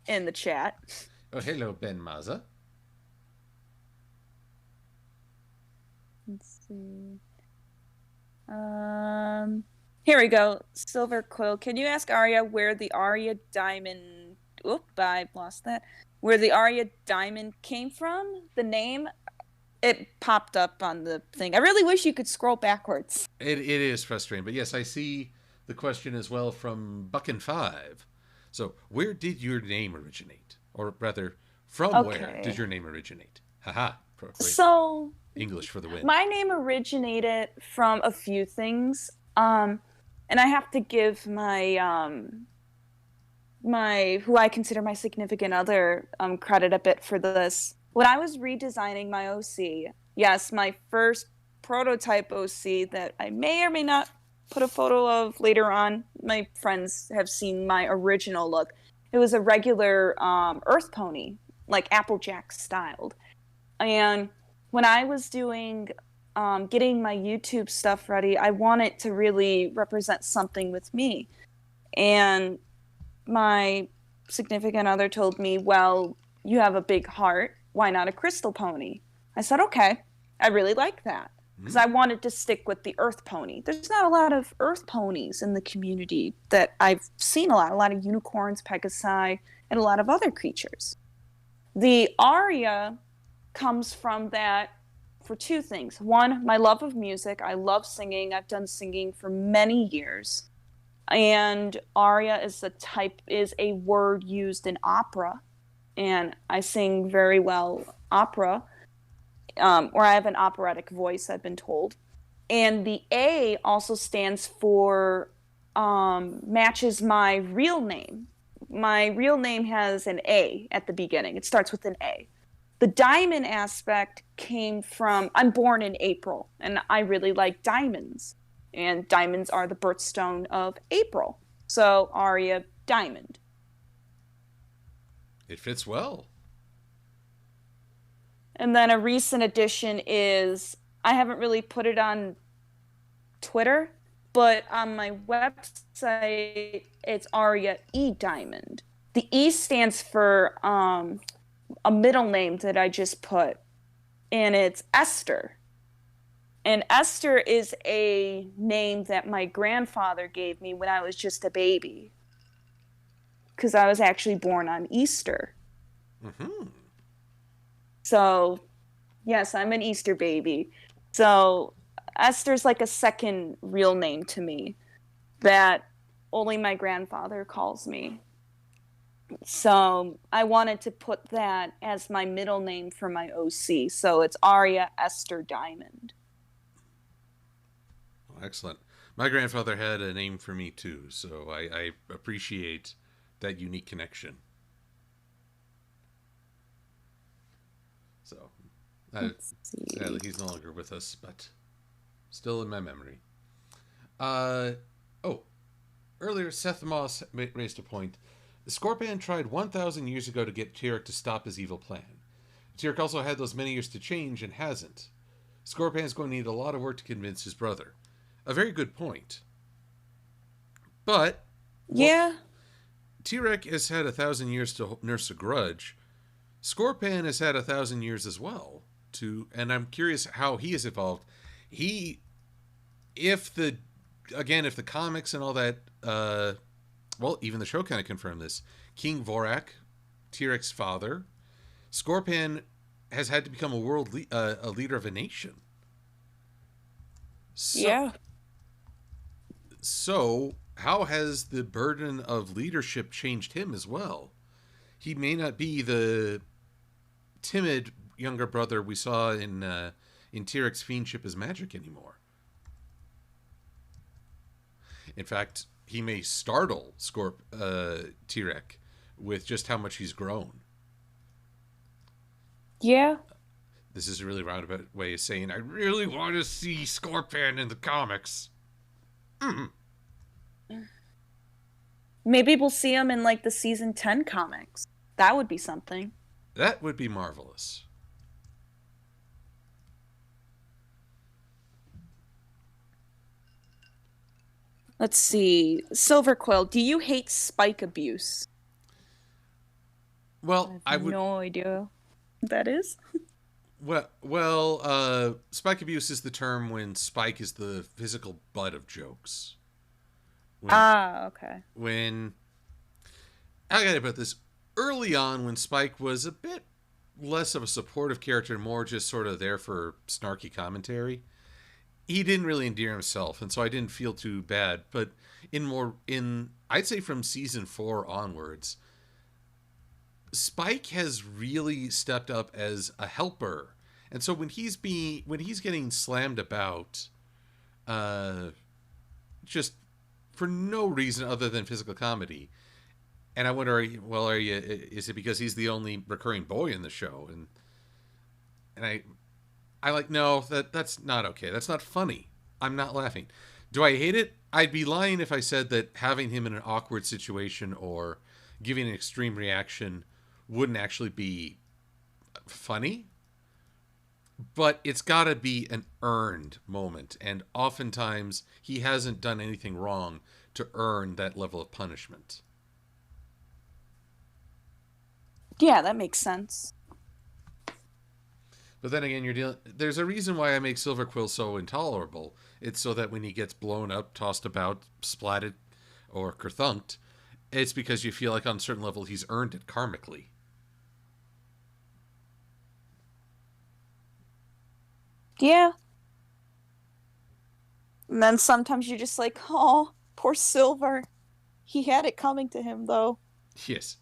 In the chat. Oh, hello, Ben Maza. Let's see. Here we go. Silver-Quill. Can you ask Aria where the Aria Diamond... Oop, I lost that. Where the Aria Diamond came from? The name? It popped up on the thing. I really wish you could scroll backwards. It is frustrating. But yes, I see the question as well from Buckin5. So, where did your name originate? Or rather, from where did your name originate? Haha. So... English for the win. My name originated from a few things. And I have to give my who I consider my significant other credit a bit for this. When I was redesigning my OC, yes, my first prototype OC that I may or may not put a photo of later on. My friends have seen my original look. It was a regular Earth pony, like Applejack styled. And when I was doing getting my YouTube stuff ready, I wanted to really represent something with me. And my significant other told me, well, you have a big heart. Why not a crystal pony? I said, okay, I really like that. Because I wanted to stick with the earth pony. There's not a lot of earth ponies in the community that I've seen a lot of unicorns, pegasi, and a lot of other creatures. The Aria comes from that for two things. One, my love of music. I love singing. I've done singing for many years. And aria is a word used in opera. And I sing very well opera. Or I have an operatic voice, I've been told. And the A also stands for matches my real name. My real name has an A at the beginning. It starts with an A. The diamond aspect came from, I'm born in April, and I really like diamonds. And diamonds are the birthstone of April. So, Aria Diamond. It fits well. And then a recent addition is, I haven't really put it on Twitter, but on my website, it's Aria E Diamond. The E stands for a middle name that I just put, and it's Esther. And Esther is a name that my grandfather gave me when I was just a baby, because I was actually born on Easter. Mm-hmm. So, yes, I'm an Easter baby. So, Esther's like a second real name to me that only my grandfather calls me. So, I wanted to put that as my middle name for my OC. So, it's Aria Esther Diamond. Oh, excellent. My grandfather had a name for me too, so I appreciate that unique connection. So, Let's see. sadly, he's no longer with us, but still in my memory. Uh, oh, earlier Seth Moss raised a point. Scorpion tried 1,000 years ago to get Tyrek to stop his evil plan. Tyrek also had those many years to change and hasn't. Scorpion's going to need a lot of work to convince his brother. A very good point. But, well, Yeah. Tyrek has had 1,000 years to nurse a grudge. Scorpion has had 1,000 years as well. And I'm curious how he has evolved. If the comics and all that, well, even the show kind of confirmed this. King Vorak, Tyrek's father, Scorpion has had to become a leader of a nation. Yeah. So, how has the burden of leadership changed him as well? He may not be the timid younger brother we saw in Tyrek's Fiendship as Magic anymore. In fact, he may startle Tyrek with just how much he's grown. Yeah. This is a really roundabout way of saying I really want to see Scorpion in the comics. Maybe we'll see him in like the season 10 comics. That would be something. That would be marvelous. Let's see. Silver-Quill, do you hate spike abuse? Well, I have would. no idea what that is. Spike abuse is the term when Spike is the physical butt of jokes. Okay. When I gotta put this early on, when Spike was a bit less of a supportive character, more just sort of there for snarky commentary, he didn't really endear himself, and so I didn't feel too bad. But I'd say from season 4 onwards, Spike has really stepped up as a helper. And so when he's getting slammed about, just for no reason other than physical comedy, and I wonder, is it because he's the only recurring boy in the show? And I like, no, that's not okay. That's not funny. I'm not laughing. Do I hate it? I'd be lying if I said that having him in an awkward situation or giving an extreme reaction wouldn't actually be funny. But it's got to be an earned moment. And oftentimes, he hasn't done anything wrong to earn that level of punishment. Yeah, that makes sense. But then again, there's a reason why I make Silver-Quill so intolerable. It's so that when he gets blown up, tossed about, splatted, or kerthunked, it's because you feel like on a certain level he's earned it karmically. Yeah. And then sometimes you're just like, oh, poor Silver. He had it coming to him, though. Yes.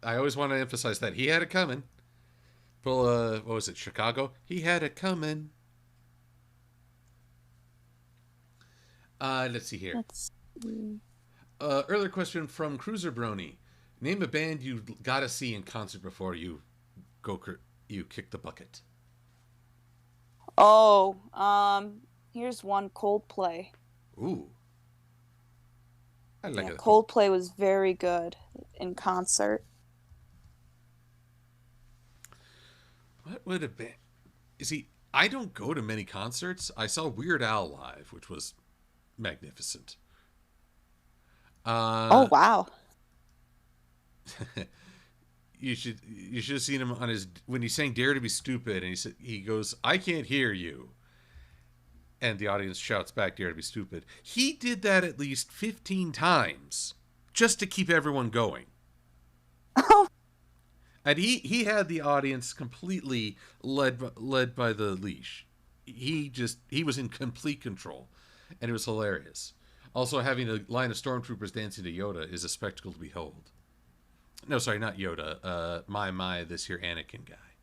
I always want to emphasize that. He had it coming. Well, what was it, Chicago? He had it coming. Let's see here. Earlier question from Cruiser Brony. Name a band you gotta see in concert before you kick the bucket. Oh, here's one, Coldplay. Ooh. I like it. Coldplay was very good in concert. What would have been? See, I don't go to many concerts. I saw Weird Al live, which was magnificent. Oh, wow. You should have seen him on when he sang "Dare to Be Stupid," and he goes, "I can't hear you," and the audience shouts back, "Dare to Be Stupid." He did that at least 15 times just to keep everyone going. And he had the audience completely led by the leash. He was in complete control, and it was hilarious. Also, having a line of stormtroopers dancing to Yoda is a spectacle to behold. No, sorry, not Yoda. This here Anakin guy.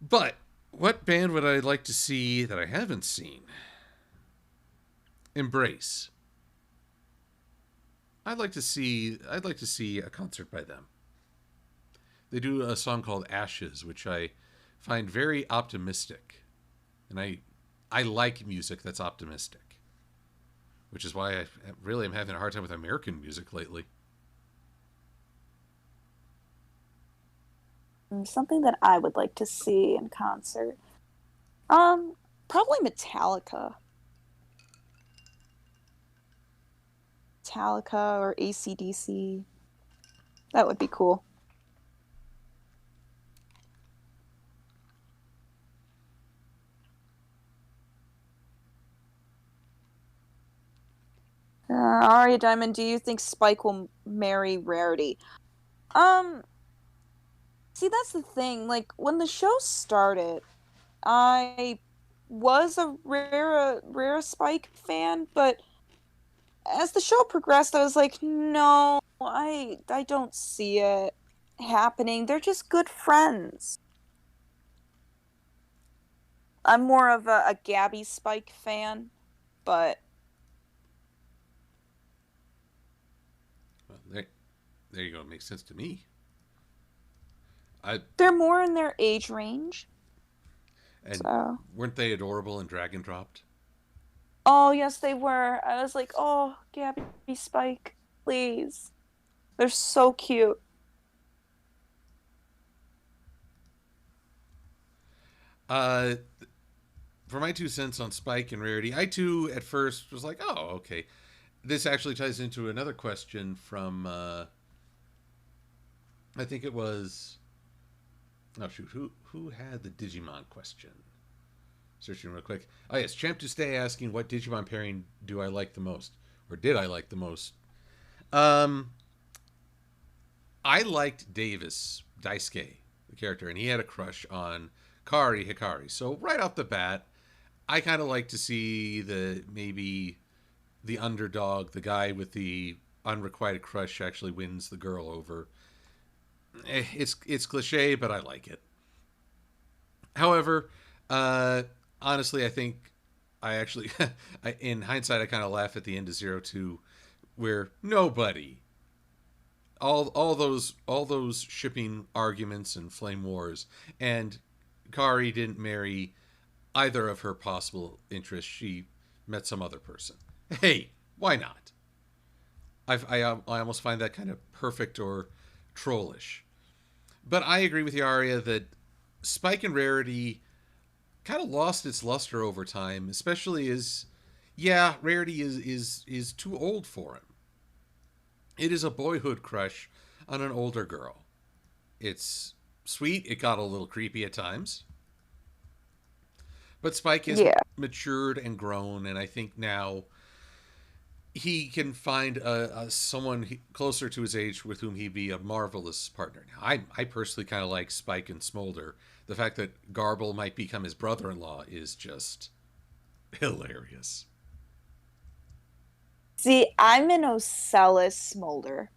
But what band would I like to see that I haven't seen? Embrace. I'd like to see a concert by them. They do a song called Ashes, which I find very optimistic, and I like music that's optimistic, which is why I really am having a hard time with American music lately. Something that I would like to see in concert. Um, Probably Metallica. Metallica or AC/DC. That would be cool. Aria Diamond, do you think Spike will marry Rarity? Um, See, that's the thing. Like, when the show started, I was a Rare Spike fan, but as the show progressed, I was like, no, I don't see it happening. They're just good friends. I'm more of a Gabby Spike fan, but Well, there you go. It makes sense to me. I they're more in their age range. and So, weren't they adorable and Dragon dropped? oh yes, they were. I was like, oh, Gabby Spike, please. They're so cute. Uh, for my 2 cents on Spike and Rarity, I too at first was like, oh, okay. This actually ties into another question from I think it was oh shoot who had the Digimon question? Searching real quick. Oh yes, Champ to Stay asking what Digimon pairing do I like the most, or did I like the most? Um, I liked Davis Daisuke, the character, and he had a crush on Kari Hikari. So right off the bat, I kind of like to see the maybe the underdog, the guy with the unrequited crush, actually wins the girl over. It's cliche, but I like it. However, uh, honestly, I think I actually, in hindsight, I kind of laugh at the end of Zero Two, where nobody, all those shipping arguments and flame wars, and Kari didn't marry either of her possible interests. She met some other person. Hey, why not? I almost find that kind of perfect or trollish. But I agree with you, Aria, that Spike and Rarity kind of lost its luster over time, especially as yeah, Rarity is too old for him. It is a boyhood crush on an older girl. It's sweet. It got a little creepy at times, but Spike is Yeah. matured and grown, and I think now he can find a someone closer to his age with whom he'd be a marvelous partner. Now, I personally kind of like Spike and Smolder. The fact that Garble might become his brother-in-law is just hilarious. See, I'm an Ocellus Smolder.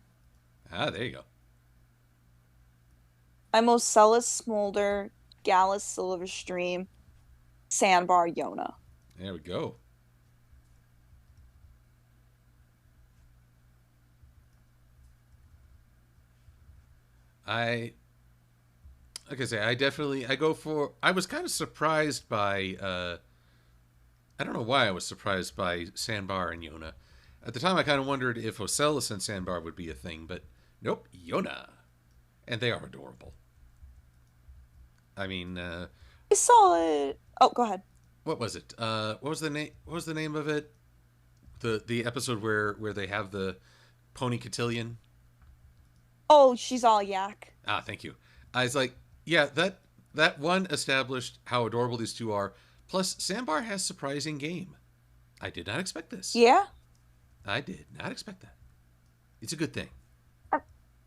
Ah, there you go. I'm Ocellus Smolder, Gallus Silverstream, Sandbar Yona. There we go. I like I say, I definitely I go for. I was kind of surprised by. I don't know why I was surprised by Sandbar and Yona. At the time, I kind of wondered if Ocellus and Sandbar would be a thing, but nope, Yona, and they are adorable. I mean, I saw it. Oh, go ahead. what was it? What was the name? What was the name of it? The episode where they have the pony cotillion. Oh, she's all yak. Ah, thank you. I was like, yeah, that one established how adorable these two are. Plus, Sandbar has surprising game. I did not expect this. Yeah. I did not expect that. It's a good thing. I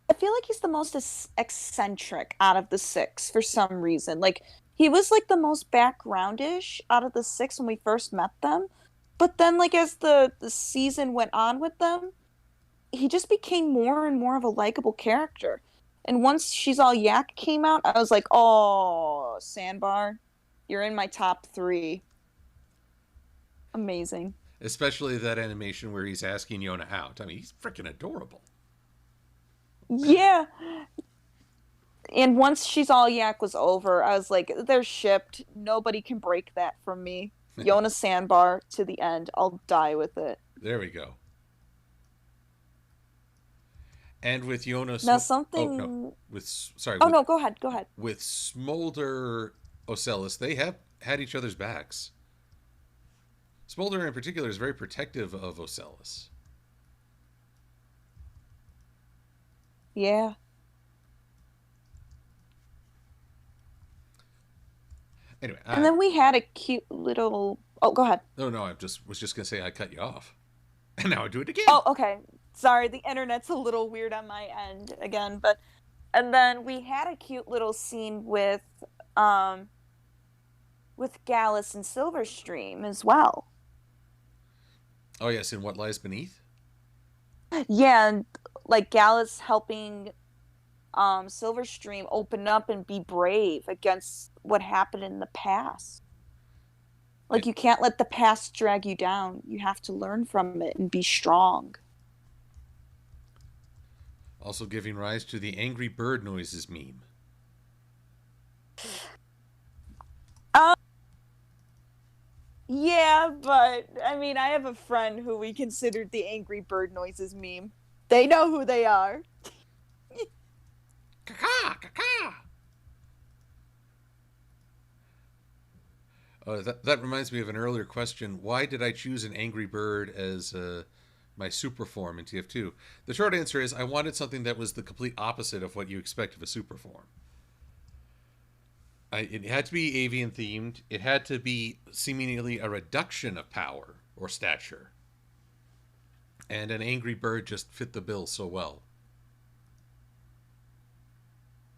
I feel like he's the most eccentric out of the six for some reason. Like, he was like the most backgroundish out of the six when we first met them. But then, like, as the season went on with them, he just became more and more of a likable character. And once She's All Yak came out, I was like, oh, Sandbar, you're in my top three. Amazing. Especially that animation where he's asking Yona out. I mean, he's freaking adorable. Yeah. And once She's All Yak was over, I was like, they're shipped. Nobody can break that from me. Yona Sandbar to the end. I'll die with it. There we go. And with Yona, Now oh no, something. with sorry, Oh no, go ahead. Go ahead. with Smolder Ocellus, they have had each other's backs. Smolder in particular is very protective of Ocellus. Yeah. Anyway, And then we had a cute little. Oh, go ahead. no, I was just gonna say I cut you off, and now I do it again. Oh, okay. Sorry, the internet's a little weird on my end again, but and then we had a cute little scene um with Gallus and Silverstream as well. Oh yes, in What Lies Beneath. Yeah, and like Gallus helping Silverstream open up and be brave against what happened in the past. Like, you can't let the past drag you down. You have to learn from it and be strong. Also giving rise to the angry bird noises meme. Yeah, but I mean, I have a friend who we considered the angry bird noises meme. They know who they are. Caca, caca. That reminds me of an earlier question. Why did I choose an angry bird as my super form in TF2? The short answer is I wanted something that was the complete opposite of what you expect of a super form. It had to be avian themed. It had to be seemingly a reduction of power or stature. And an angry bird just fit the bill so well.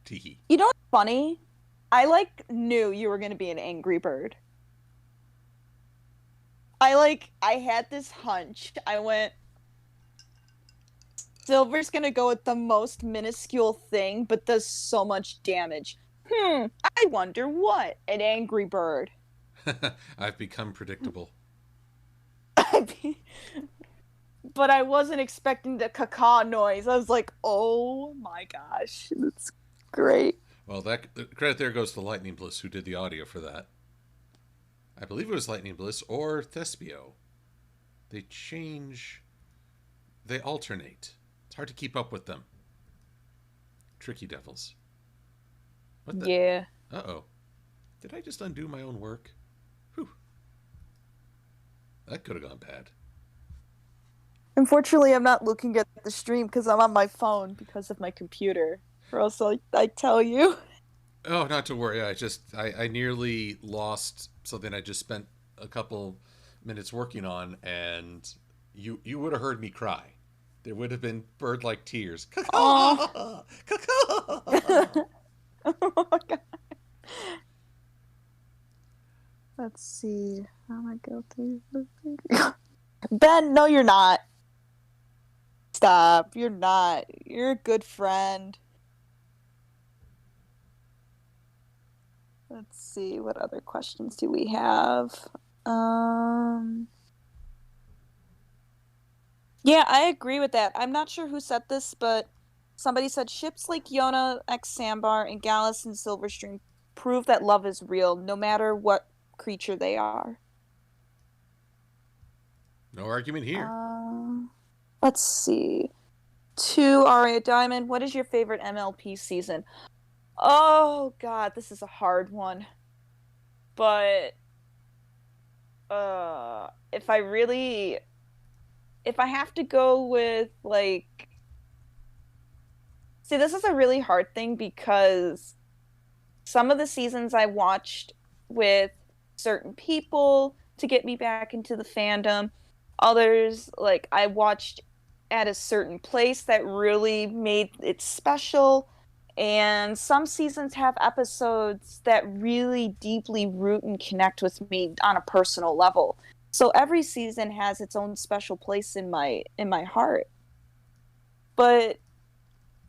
Teehee. You know what's funny? I knew you were gonna be an angry bird. I had this hunch. I went, Silver's gonna go with the most minuscule thing, but does so much damage. I wonder what? An angry bird. I've become predictable. But I wasn't expecting the caca noise. I was like, oh my gosh, that's great. Well, that credit there goes to Lightning Bliss, who did the audio for that. I believe it was Lightning Bliss or Thespio. They change. They alternate. It's hard to keep up with them. Tricky devils. What the? Yeah. Uh-oh. Did I just undo my own work? Whew. That could have gone bad. Unfortunately, I'm not looking at the stream because I'm on my phone because of my computer. Or else I tell you. Oh, not to worry. I nearly lost something I just spent a couple minutes working on, and you would have heard me cry. There would have been bird-like tears. Oh. Oh my god. Let's see. How am I guilty? Ben, no, you're not. Stop. You're not. You're a good friend. Let's see. What other questions do we have? Yeah, I agree with that. I'm not sure who said this, but somebody said ships like Yona X Sambar and Gallus and Silverstream prove that love is real, no matter what creature they are. No argument here. Let's see. To Aria Diamond, what is your favorite MLP season? Oh god, this is a hard one. But if I have to go with see, this is a really hard thing because some of the seasons I watched with certain people to get me back into the fandom. Others, I watched at a certain place that really made it special. And some seasons have episodes that really deeply root and connect with me on a personal level. So every season has its own special place in my heart. But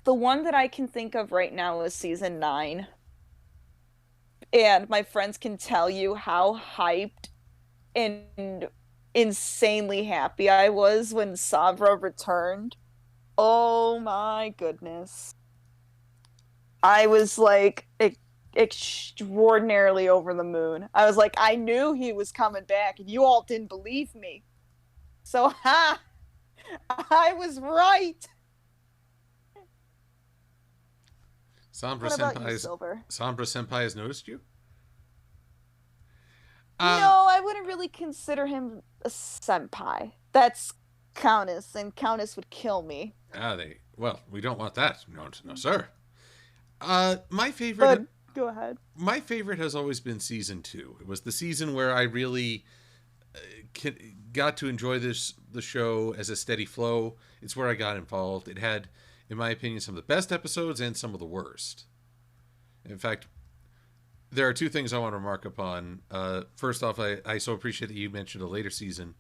the one that I can think of right now is season 9. And my friends can tell you how hyped and insanely happy I was when Sabra returned. Oh my goodness. I was like extraordinarily over the moon. I was like, I knew he was coming back, and you all didn't believe me. So, ha! I was right. Sombra What about you, Senpai's Silver? Sombra Senpai has noticed you? Uh, No, I wouldn't really consider him a senpai. That's Countess, and Countess would kill me. well, we don't want that. No, no, sir. My But favorite go ahead. my favorite has always been season 2. It was the season where I really got to enjoy the show as a steady flow. It's where I got involved. It had, in my opinion, some of the best episodes and some of the worst. In fact, there are two things I want to remark upon. First off, I so appreciate that you mentioned a later season.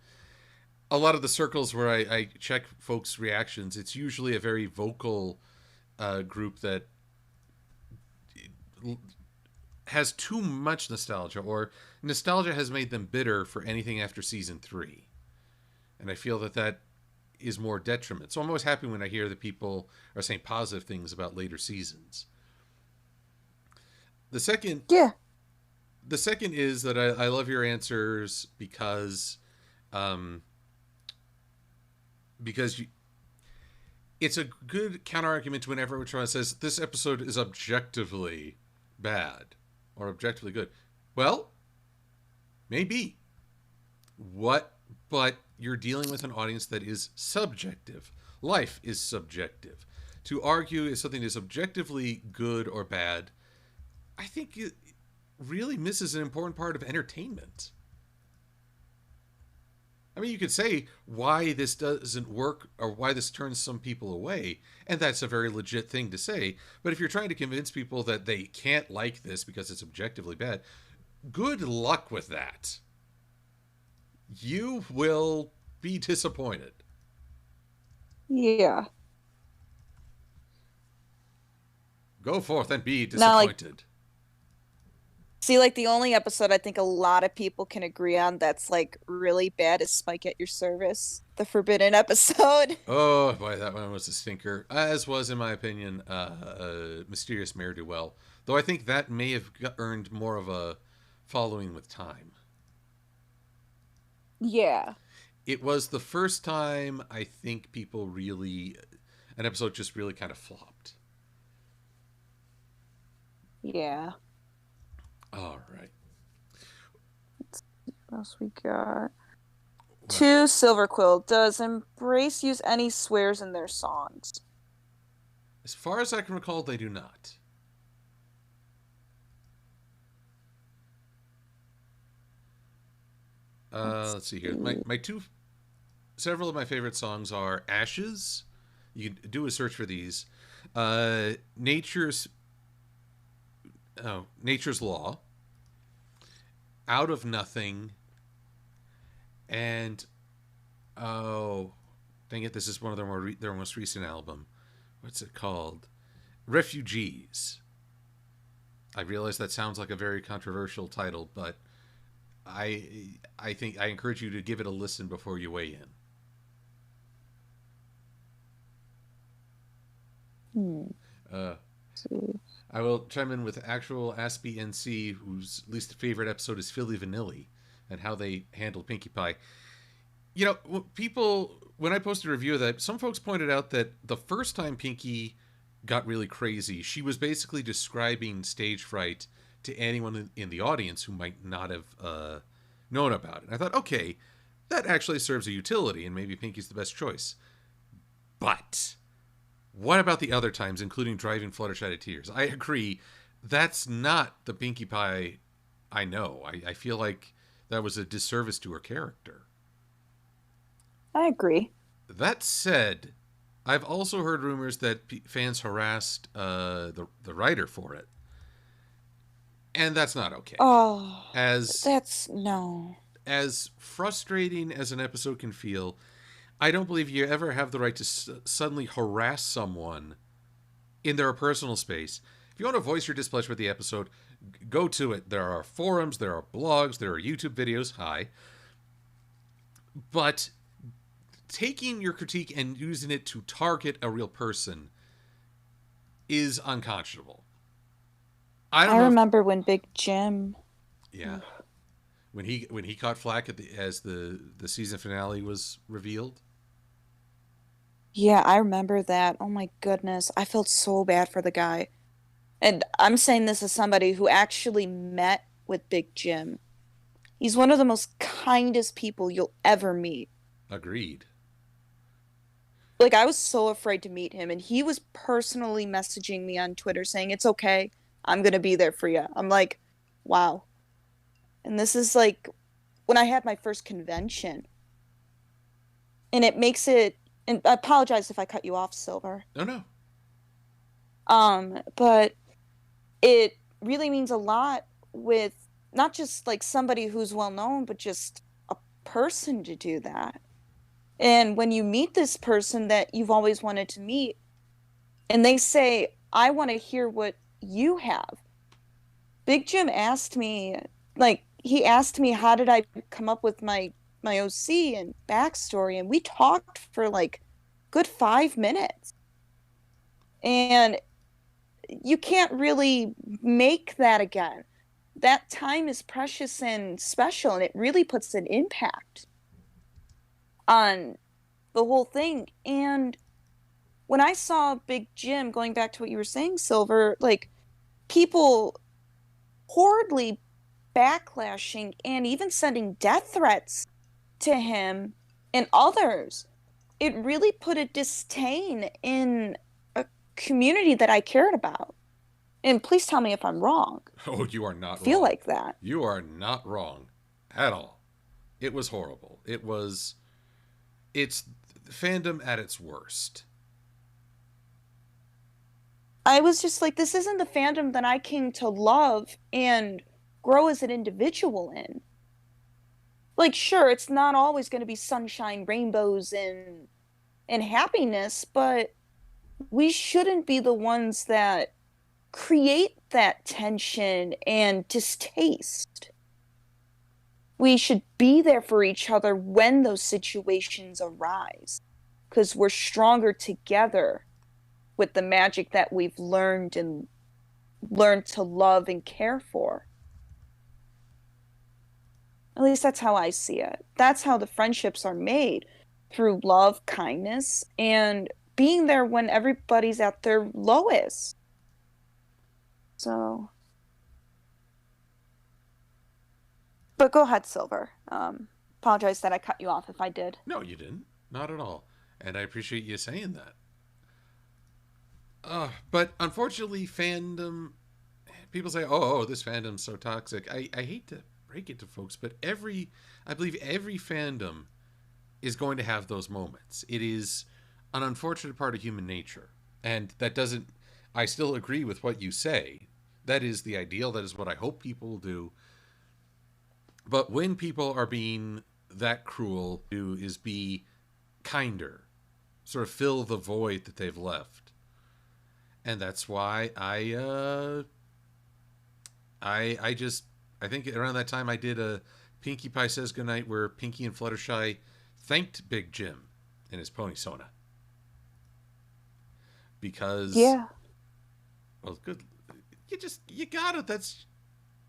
A lot of the circles where I check folks' reactions, it's usually a very vocal group that has too much nostalgia, or nostalgia has made them bitter for anything after season 3. And I feel that is more detriment. So I'm always happy when I hear that people are saying positive things about later seasons. The second Yeah. the second is that I love your answers um, because it's a good counter argument to whenever everyone says this episode is objectively bad or objectively good. Well, maybe. But you're dealing with an audience that is subjective. Life is subjective. To argue if something is objectively good or bad, I think it really misses an important part of entertainment. I mean, you could say why this doesn't work or why this turns some people away, and that's a very legit thing to say. But if you're trying to convince people that they can't like this because it's objectively bad, good luck with that. You will be disappointed. Yeah. Go forth and be Now, like, disappointed. see, like, the only episode I think a lot of people can agree on that's, like, really bad is Spike at Your Service, the Forbidden episode. Oh boy, that one was a stinker. As was, in my opinion, Mysterious Mare Do Well. Though I think that may have earned more of a following with time. Yeah. It was the first time I think people really, an episode just really kind of flopped. Yeah. All right. What else we got? Well, 2, Silver-Quill. Does Embrace use any swears in their songs? As far as I can recall, they do not. Let's see here. Several of my favorite songs are Ashes. You can do a search for these. Nature's Law, Out of Nothing, and oh, dang it, this is one of their most recent album. What's it called? Refugees. I realize that sounds like a very controversial title, but I think I encourage you to give it a listen before you weigh in. I will chime in with actual Aspie NC, whose least favorite episode is Philly Vanilli, and how they handled Pinkie Pie. You know, when I posted a review of that, some folks pointed out that the first time Pinkie got really crazy, she was basically describing stage fright to anyone in the audience who might not have known about it. And I thought, okay, that actually serves a utility, and maybe Pinkie's the best choice. But what about the other times, including driving Fluttershy to Tears? I agree, that's not the Pinkie Pie I know. I feel like that was a disservice to her character. I agree. That said, I've also heard rumors that fans harassed the writer for it. And that's not okay. Oh, no. As frustrating as an episode can feel, I don't believe you ever have the right to suddenly harass someone in their personal space. If you want to voice your displeasure with the episode, go to it. There are forums, there are blogs, there are YouTube videos. Hi. But taking your critique and using it to target a real person is unconscionable. I don't I know if remember when Big Jim. yeah, when he caught flack as the season finale was revealed. Yeah, I remember that. Oh my goodness. I felt so bad for the guy. And I'm saying this as somebody who actually met with Big Jim. He's one of the most kindest people you'll ever meet. Agreed. Like, I was so afraid to meet him, and he was personally messaging me on Twitter saying, "It's okay. I'm gonna be there for you." I'm like, wow. And this is like when I had my first convention. And it makes it, and I apologize if I cut you off, Silver. No, no. But it really means a lot with not just like somebody who's well known, but just a person to do that. And when you meet this person that you've always wanted to meet, and they say, "I want to hear what you have." Big Jim asked me, like, he asked me, how did I come up with my OC and backstory, and we talked for like good 5 minutes. And you can't really make that again. That time is precious and special, and it really puts an impact on the whole thing. And when I saw Big Jim, going back to what you were saying, Silver, like people horridly backlashing and even sending death threats to him and others, it really put a disdain in a community that I cared about. And please tell me if I'm wrong. Oh, you are I not feel wrong. like that. You are not wrong at all. It was horrible. It's fandom at its worst. I was just like, this isn't the fandom that I came to love and grow as an individual in. Like, sure, it's not always going to be sunshine, rainbows, and happiness, but we shouldn't be the ones that create that tension and distaste. We should be there for each other when those situations arise, because we're stronger together with the magic that we've learned to love and care for. At least that's how I see it. That's how the friendships are made, through love, kindness, and being there when everybody's at their lowest. So, but go ahead, Silver. Apologize that I cut you off if I did. No, you didn't. Not at all. And I appreciate you saying that. But unfortunately, fandom. People say, "Oh, this fandom's so toxic." I hate to break it to folks, but I believe every fandom is going to have those moments. It is an unfortunate part of human nature, and that doesn't. I still agree with what you say. That is the ideal. That is what I hope people will do. But when people are being that cruel, do is be kinder, sort of fill the void that they've left, and that's why I just I think around that time I did a Pinkie Pie Says Goodnight where Pinkie and Fluttershy thanked Big Jim and his pony Sona because Yeah. well good you got it. That's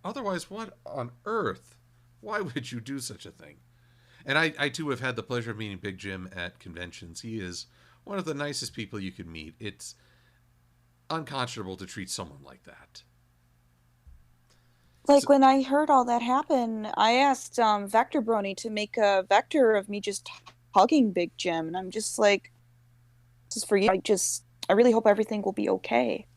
otherwise what on earth? Why would you do such a thing? And I too have had the pleasure of meeting Big Jim at conventions. He is one of the nicest people you could meet. It's unconscionable to treat someone like that. Like So, when I heard all that happen, I asked Vector Brony to make a vector of me just hugging Big Jim, and I'm just like, this is for you. I really hope everything will be okay.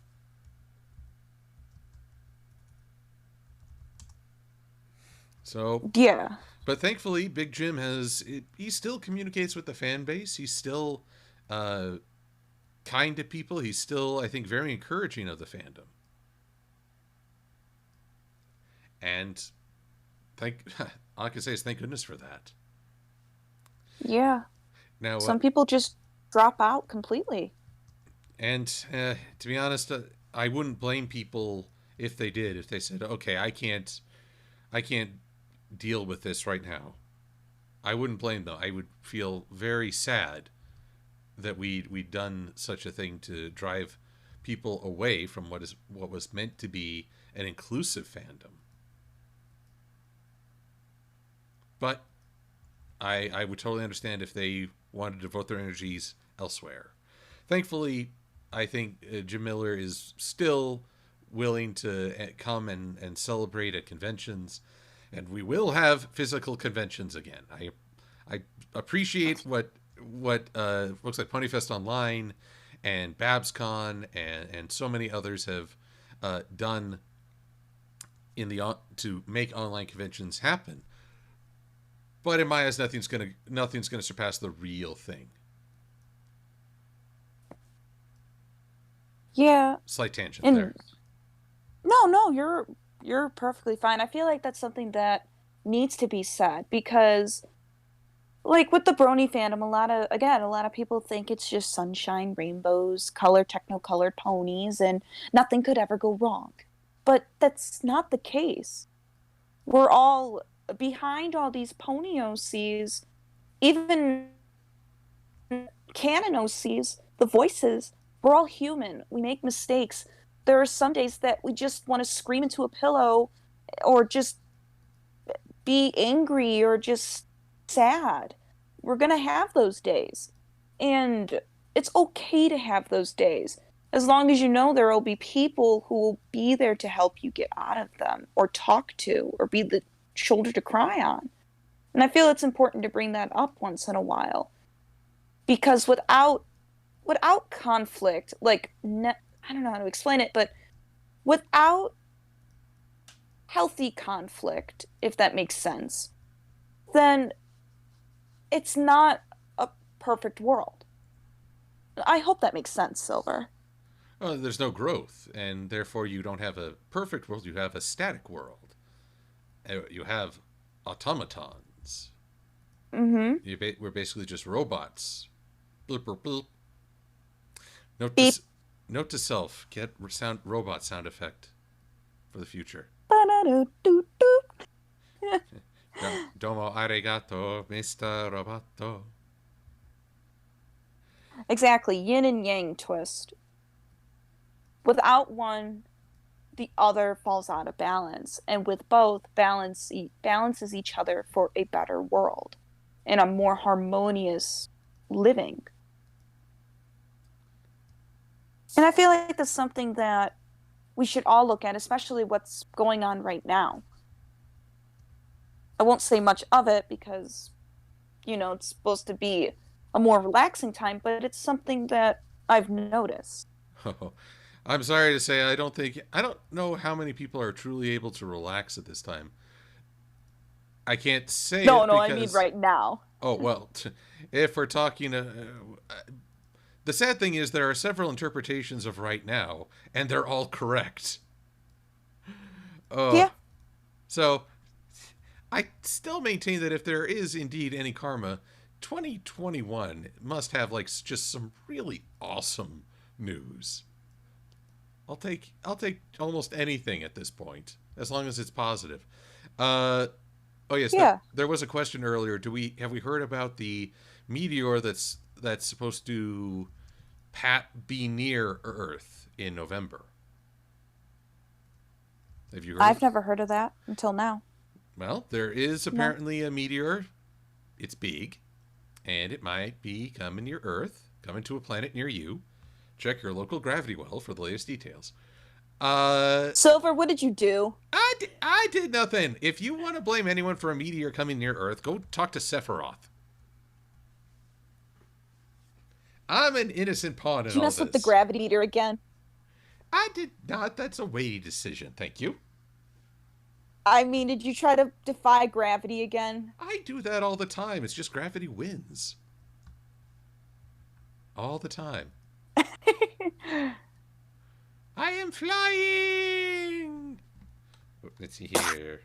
so Yeah. but thankfully, Big Jim he still communicates with the fan base. He's still uh, kind to people. He's still, I think, very encouraging of the fandom. And thank all I can say is thank goodness for that. Yeah. Now, Some people just drop out completely. and to be honest, I wouldn't blame people if they did. If they said, "Okay, I can't deal with this right now. I wouldn't blame them. I would feel very sad that we'd done such a thing to drive people away from what was meant to be an inclusive fandom. But I would totally understand if they wanted to devote their energies elsewhere. Thankfully, I think Jim Miller is still willing to come and celebrate at conventions, and we will have physical conventions again. I appreciate what looks like Ponyfest Online and BabsCon and so many others have done to make online conventions happen. But in my eyes, nothing's gonna surpass the real thing. Yeah. Slight tangent And there. no, you're perfectly fine. I feel like that's something that needs to be said because like with the Brony fandom, a lot of people think it's just sunshine, rainbows, techno-colored ponies, and nothing could ever go wrong. But that's not the case. We're all behind all these pony OCs, even canon OCs, the voices, we're all human. We make mistakes. There are some days that we just want to scream into a pillow or just be angry or just sad. We're going to have those days. And it's okay to have those days. As long as you know there will be people who will be there to help you get out of them or talk to or be the shoulder to cry on. And I feel it's important to bring that up once in a while. Because without conflict, I don't know how to explain it, but without healthy conflict, if that makes sense, then it's not a perfect world. I hope that makes sense, Silver. Well, there's no growth, and therefore you don't have a perfect world. You have a static world. You have automatons. Mm-hmm. We're basically just robots. Bloop, bloop, bloop. Note Beep. to, note to self: get robot sound effect for the future. Domo arigato, Mr. Roboto. Exactly, yin and yang twist. Without one, the other falls out of balance, and with both, balances each other for a better world and a more harmonious living. And I feel like that's something that we should all look at, especially what's going on right now. I won't say much of it because, it's supposed to be a more relaxing time, but it's something that I've noticed. Oh, I'm sorry to say, I don't know how many people are truly able to relax at this time. I can't say No, it no, I mean because, right now. oh well, if we're talking, the sad thing is there are several interpretations of right now, and they're all correct. Oh, Yeah. so I still maintain that if there is indeed any karma, 2021 must have like just some really awesome news. I'll take almost anything at this point, as long as it's positive. Uh, oh yes, Yeah. there was a question earlier. Have we heard about the meteor that's supposed to be near Earth in November? Have you heard I've of? never heard of that until now. Well, there is No. apparently a meteor. It's big, and it might be coming near Earth, coming to a planet near you. Check your local gravity well for the latest details. Uh, Silver, what did you do? I did nothing. If you want to blame anyone for a meteor coming near Earth, go talk to Sephiroth. I'm an innocent pawn Did in you all mess with the this. gravity meter again? I did not. That's a weighty decision. Thank you. I mean, did you try to defy gravity again? I do that all the time. It's just gravity wins. All the time. I am flying! Let's see here.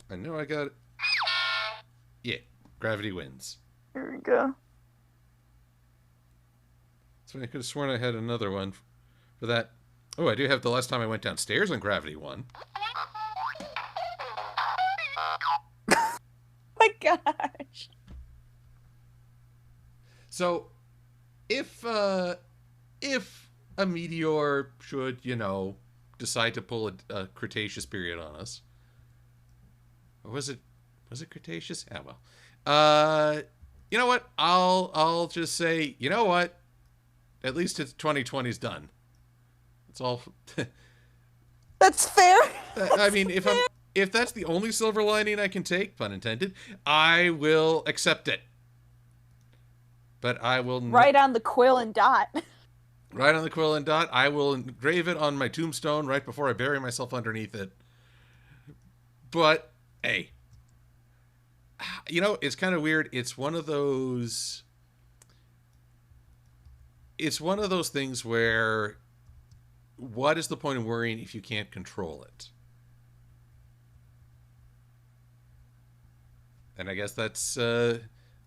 I know I got it. Yeah, gravity wins. Here we go. So I could have sworn I had another one for that. Oh, I do have the last time I went downstairs on gravity one. gosh. So if a meteor should, decide to pull a Cretaceous period on us, or was it Cretaceous? Yeah, well, you know what? I'll just say, you know what? At least it's 2020's done. It's all. That's fair. I mean, if that's the only silver lining I can take, pun intended, I will accept it. But I will Right on the quill and dot. Right on the quill and dot. I will engrave it on my tombstone right before I bury myself underneath it. But hey, it's kind of weird. It's one of those. It's one of those things where, what is the point of worrying if you can't control it? And I guess that's a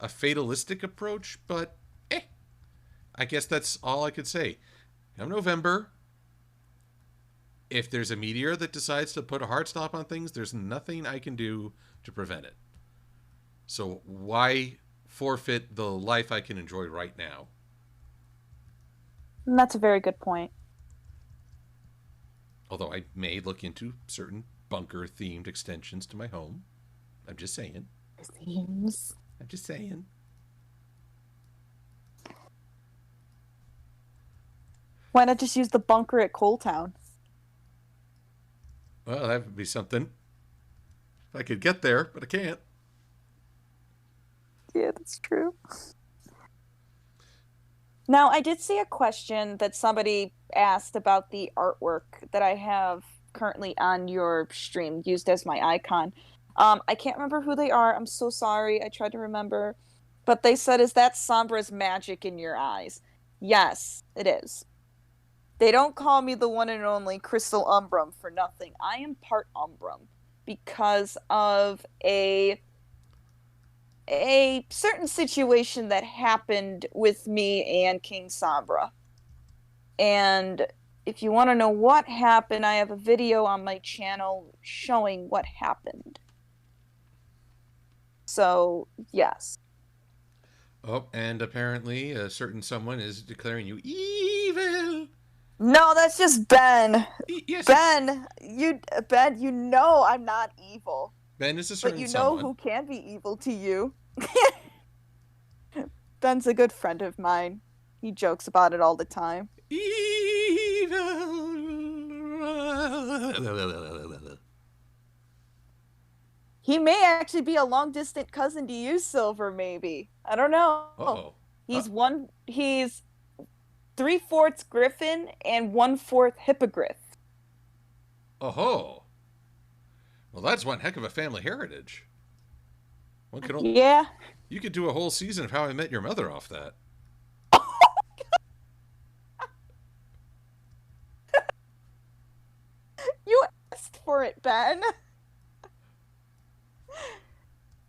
fatalistic approach, but I guess that's all I could say. Come November, if there's a meteor that decides to put a hard stop on things, there's nothing I can do to prevent it. So why forfeit the life I can enjoy right now? And that's a very good point. Although I may look into certain bunker-themed extensions to my home. I'm just saying. Themes. I'm just saying. Why not just use the bunker at Coal Town? Well, that would be something. If I could get there, but I can't. Yeah, that's true. Now, I did see a question that somebody asked about the artwork that I have currently on your stream, used as my icon. I can't remember who they are. I'm so sorry. I tried to remember. But they said, is that Sombra's magic in your eyes? Yes, it is. They don't call me the one and only Crystal Umbrum for nothing. I am part Umbrum because of a certain situation that happened with me and King Sombra. And if you want to know what happened, I have a video on my channel showing what happened. So, yes. Oh, and apparently a certain someone is declaring you evil. No, that's just Ben. Yes. Ben, you know I'm not evil. Ben is a certain But you know someone. who can be evil to you. Ben's a good friend of mine. He jokes about it all the time. Evil. He may actually be a long-distant cousin to you, Silver, maybe. I don't know. Uh-oh. He's 3/4 Griffin and 1/4 Hippogriff. Oh-ho. Well, that's one heck of a family heritage. Yeah. You could do a whole season of How I Met Your Mother off that. You asked for it, Ben.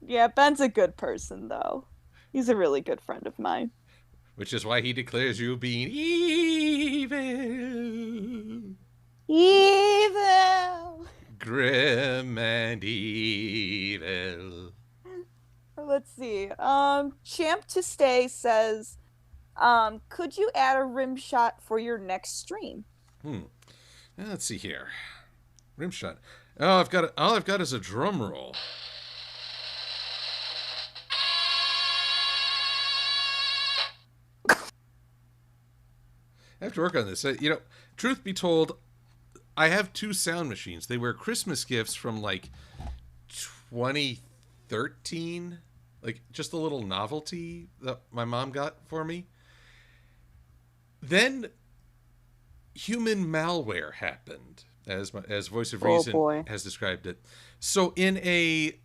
Yeah, Ben's a good person, though. He's a really good friend of mine. Which is why he declares you being evil. Evil. Grim and evil. Let's see. Champ to Stay says, could you add a rim shot for your next stream? Let's see here. Rim shot. All I've got is a drum roll. I have to work on this. Truth be told, I have 2 sound machines. They were Christmas gifts from like 2013, like just a little novelty that my mom got for me. Then human malware happened, as Voice of Reason has described it. So in a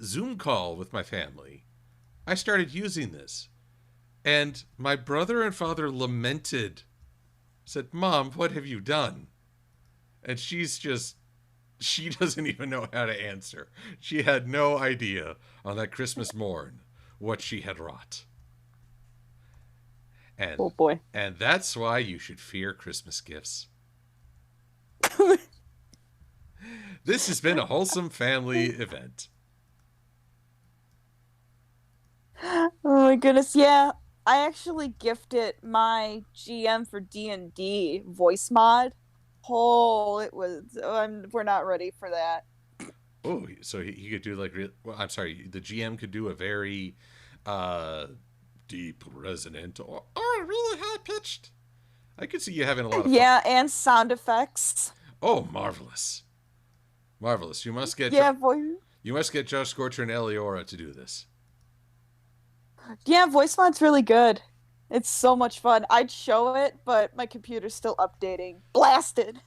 Zoom call with my family, I started using this. And my brother and father lamented, said, "Mom, what have you done?" And she doesn't even know how to answer. She had no idea on that Christmas morn what she had wrought. And, oh boy. And that's why you should fear Christmas gifts. This has been a wholesome family event. Oh my goodness, yeah. I actually gifted my GM for D&D voice mod. Oh, it was. We're not ready for that. Oh, so he could do like well, I'm sorry, the GM could do a very uh deep, resonant, or really high pitched. I could see you having a lot of fun. Yeah, and sound effects. Oh, marvelous, marvelous! Yeah, voice. You must get Josh Scorcher and Eliora to do this. Yeah, voice mod's really good. It's so much fun. I'd show it, but my computer's still updating. Blasted.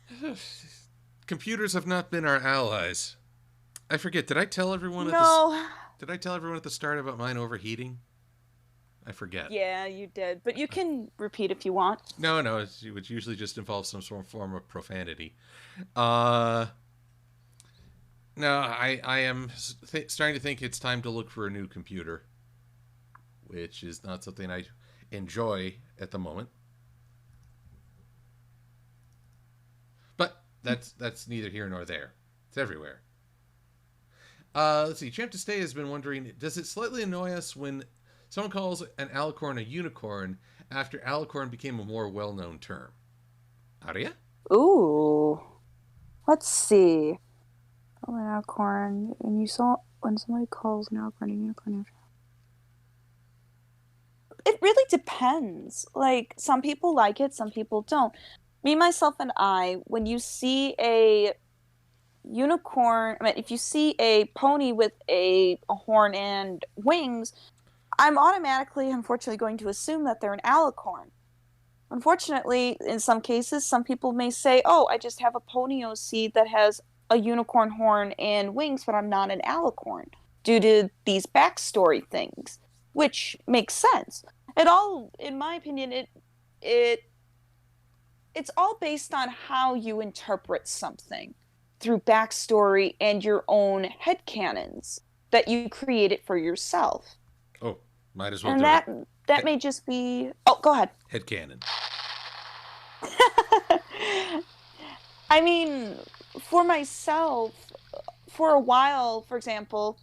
Computers have not been our allies. I forget. Did I tell everyone at this? No. Did I tell everyone at the start about mine overheating? I forget. Yeah, you did, but you can repeat if you want. No, no, it usually just involves some sort of form of profanity. Uh, no, I am starting to think it's time to look for a new computer, which is not something I enjoy at the moment. But that's neither here nor there. It's everywhere. Let's see. Champ to Stay has been wondering, does it slightly annoy us when someone calls an alicorn a unicorn after alicorn became a more well-known term? Aria? Ooh. Let's see. Oh, an alicorn. And you saw when somebody calls an alicorn a unicorn. It really depends. Like, some people like it, some people don't. Me, myself, and I, when you see a unicorn, I mean, if you see a pony with a horn and wings, I'm automatically, unfortunately, going to assume that they're an alicorn. Unfortunately, in some cases, some people may say, oh, I just have a pony OC that has a unicorn horn and wings, but I'm not an alicorn due to these backstory things, which makes sense. It all, in my opinion, it's all based on how you interpret something through backstory and your own headcanons that you created for yourself. Oh, might as well And do that it. that may just be. Oh, go ahead. Headcanon. I mean, for myself, for a while, for example,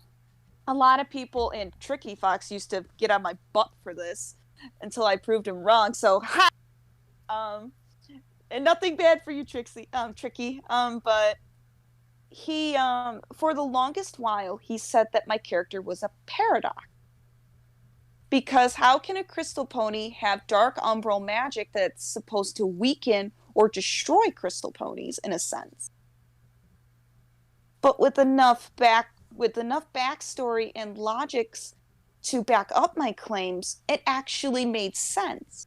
a lot of people, and Tricky Fox used to get on my butt for this until I proved him wrong. So, ha! And nothing bad for you, Tricky. But he, for the longest while, he said that my character was a paradox. Because how can a crystal pony have dark umbral magic that's supposed to weaken or destroy crystal ponies in a sense? But with enough backstory and logics to back up my claims, it actually made sense.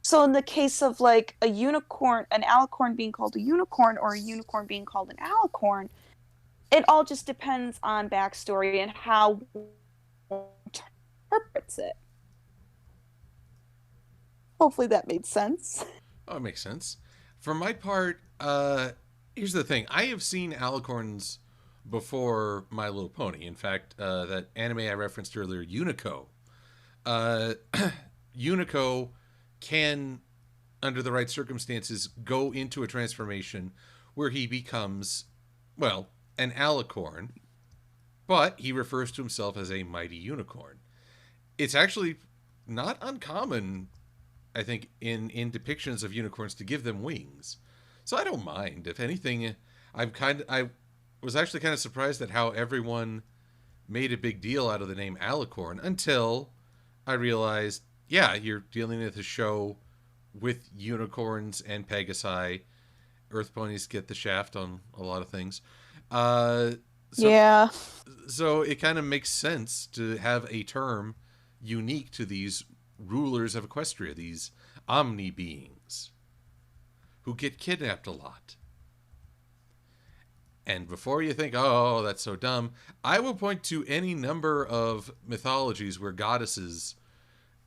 So in the case of like a unicorn, an alicorn being called a unicorn or a unicorn being called an alicorn, it all just depends on backstory and how one interprets it. Hopefully that made sense. Oh, it makes sense. For my part, here's the thing. I have seen alicorns before My Little Pony. In fact, that anime I referenced earlier, Unico. Uh, Unico can, under the right circumstances, go into a transformation where he becomes, well, an alicorn, but he refers to himself as a mighty unicorn. It's actually not uncommon, I think, in depictions of unicorns to give them wings. So I don't mind. If anything, I was actually kind of surprised at how everyone made a big deal out of the name alicorn until I realized, yeah, you're dealing with a show with unicorns and pegasi. Earth ponies get the shaft on a lot of things. So, Yeah. So it kind of makes sense to have a term unique to these rulers of Equestria, these omni beings who get kidnapped a lot. And before you think, oh, that's so dumb, I will point to any number of mythologies where goddesses,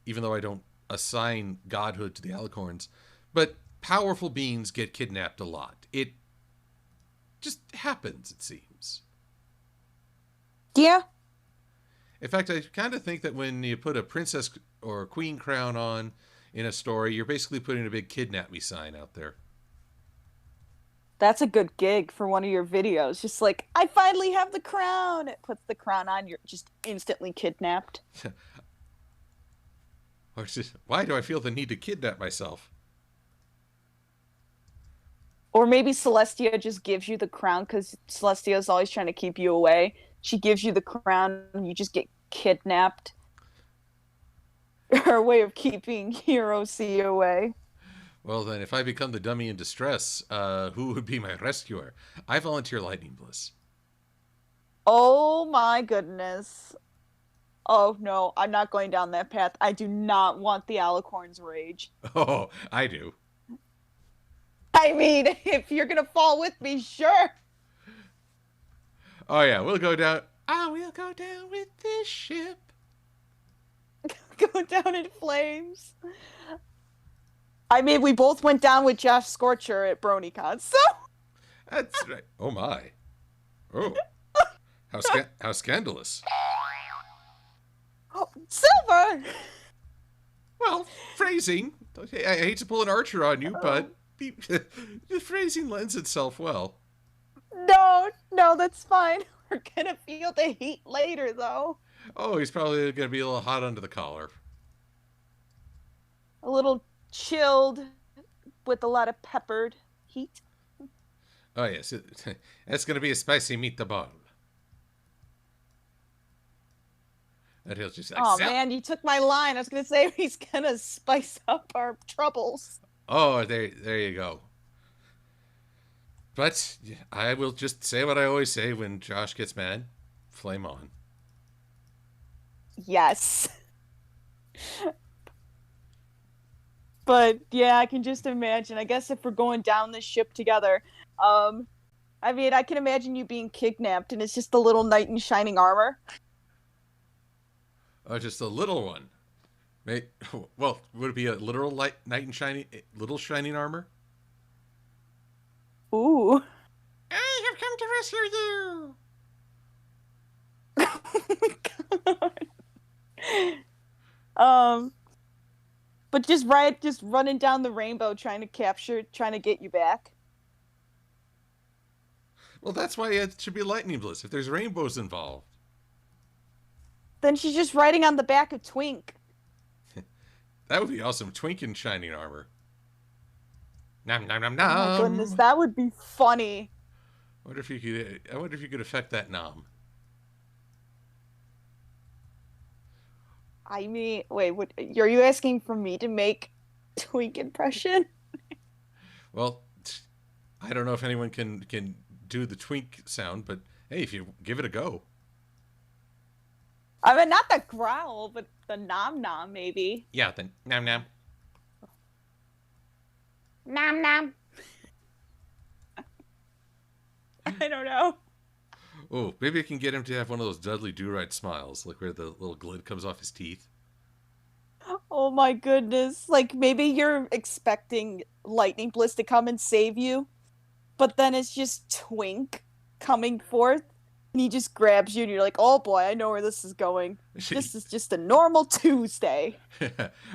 even though I don't assign godhood to the alicorns, but powerful beings get kidnapped a lot. It just happens, it seems. Yeah. In fact, I kind of think that when you put a princess or a queen crown on in a story, you're basically putting a big kidnap me sign out there. That's a good gig for one of your videos. Just like, I finally have the crown. It puts the crown on, you're just instantly kidnapped. Or just, why do I feel the need to kidnap myself? Or maybe Celestia just gives you the crown because Celestia is always trying to keep you away. She gives you the crown and you just get kidnapped. Her way of keeping Hero C away. Well, then, if I become the dummy in distress, who would be my rescuer? I volunteer Lightning Bliss. Oh my goodness. Oh no, I'm not going down that path. I do not want the Alicorn's rage. Oh, I do. I mean, if you're gonna fall with me, sure. Oh, yeah, we'll go down. I will go down with this ship. Go down in flames. I mean, we both went down with Josh Scorcher at BronyCon, so. That's right. Oh, my. Oh, how scandalous. Oh, Silver! Well, phrasing. I hate to pull an Archer on you, but the phrasing lends itself well. No, that's fine. We're gonna feel the heat later, though. Oh, he's probably going to be a little hot under the collar. A little chilled with a lot of peppered heat. Oh, yes. That's going to be a spicy meatball. And he'll just like, oh, man, you took my line. I was gonna say he's gonna spice up our troubles. Oh, there you go. But I will just say what I always say when Josh gets mad. Flame on. Yes. But yeah, I can just imagine. I guess if we're going down this ship together, I mean, I can imagine you being kidnapped and it's just a little knight in shining armor. Oh, just a little one. Well, would it be a literal knight in little shining armor? Ooh. I have come to rescue you. But just running down the rainbow, trying to get you back. Well, that's why it should be Lightning Bliss if there's rainbows involved. Then she's just riding on the back of Twink. That would be awesome. Twink in shining armor. Nom nom nom nom. Oh my goodness, that would be funny. I wonder if you could affect that nom. I mean, wait, what? Are you asking for me to make Twink impression? Well, I don't know if anyone can do the Twink sound, but hey, if you give it a go. I mean, not the growl, but the nom nom, maybe. Yeah, the nom nom. Nom nom. I don't know. Oh, maybe I can get him to have one of those Dudley Do-Right smiles, like where the little glint comes off his teeth. Oh my goodness. Like, maybe you're expecting Lightning Bliss to come and save you, but then it's just Twink coming forth, and he just grabs you, and you're like, oh boy, I know where this is going. This is just a normal Tuesday.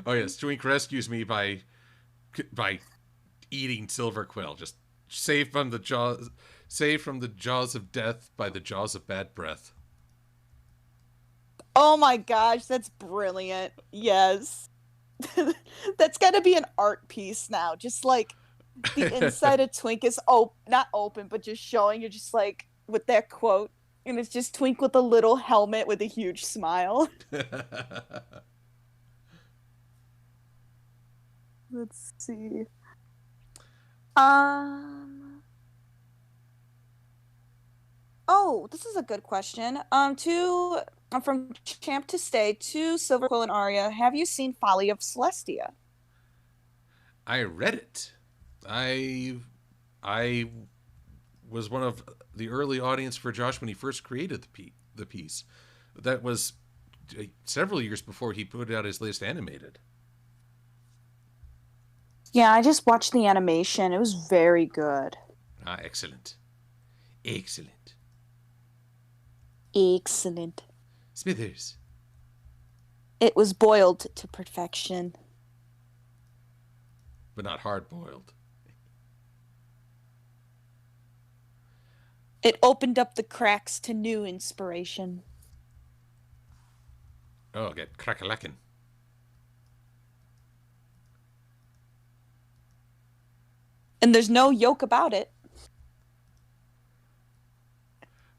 Oh yes, Twink rescues me by eating Silver-Quill, just saved from the jaws of death by the jaws of bad breath. Oh my gosh, that's brilliant. Yes. That's gotta be an art piece now. Just like the inside of Twink is not open, but just showing you just like with that quote. And it's just Twink with a little helmet with a huge smile. Let's see. Oh, this is a good question. From Champ to Stay to Silver-Quill and Aria, have you seen Folly of Celestia? I read it. I was one of the early audience for Josh when he first created the piece. That was several years before he put out his latest animated. Yeah, I just watched the animation. It was very good. Ah, excellent. Excellent. Excellent. Smithers. It was boiled to perfection. But not hard boiled. It opened up the cracks to new inspiration. Oh, get crack-a-lackin'. And there's no yoke about it.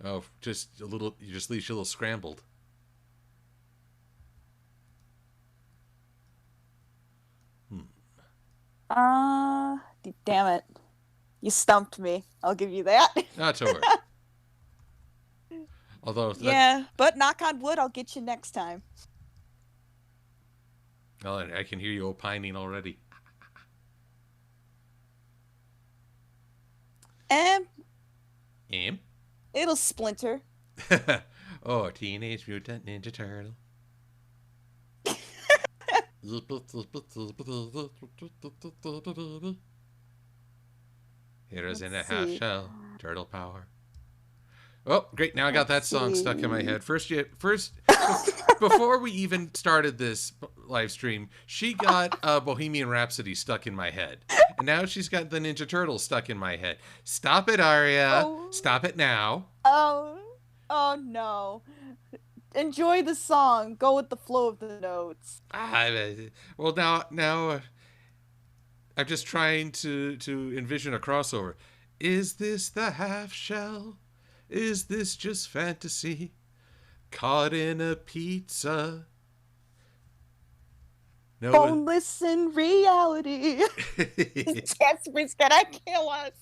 Oh, just a little. You just leave you a little scrambled. Damn it. You stumped me. I'll give you that. Not to worry. Although, yeah, but knock on wood, I'll get you next time. Well, I can hear you opining already. It'll splinter. Oh, Teenage Mutant Ninja Turtle. Heroes in a half shell. Turtle power. Oh, great. Now I got that song stuck in my head. First, before we even started this live stream, she got Bohemian Rhapsody stuck in my head. And now she's got the Ninja Turtles stuck in my head. Stop it, Aria. Oh. Stop it now. Oh no. Enjoy the song. Go with the flow of the notes. Well, now I'm just trying to envision a crossover. Is this the half shell? Is this just fantasy? Caught in a pizza? No. Boneless in reality. Jasper's gonna kill us.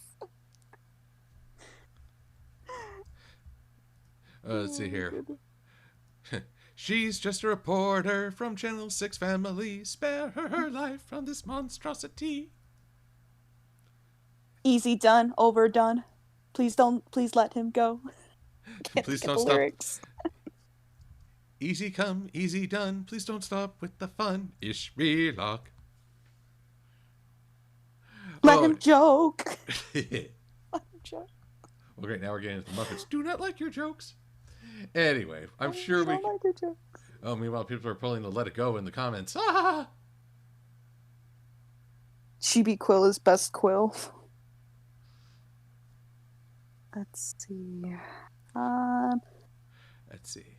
Let's see here. She's just a reporter from Channel 6 Family. Spare her life from this monstrosity. Easy done, overdone. Please let him go. Please don't stop. Lyrics. Easy come, easy done. Please don't stop with the fun. Ishmelock. Let him joke. Let him joke. Well, great. Now we're getting into the Muppets. Do not like your jokes. Anyway, I'm sure we. Like your jokes. Oh, meanwhile, people are pulling the "Let It Go" in the comments. Ah! Chibi Quill is best Quill. Let's see. Let's see.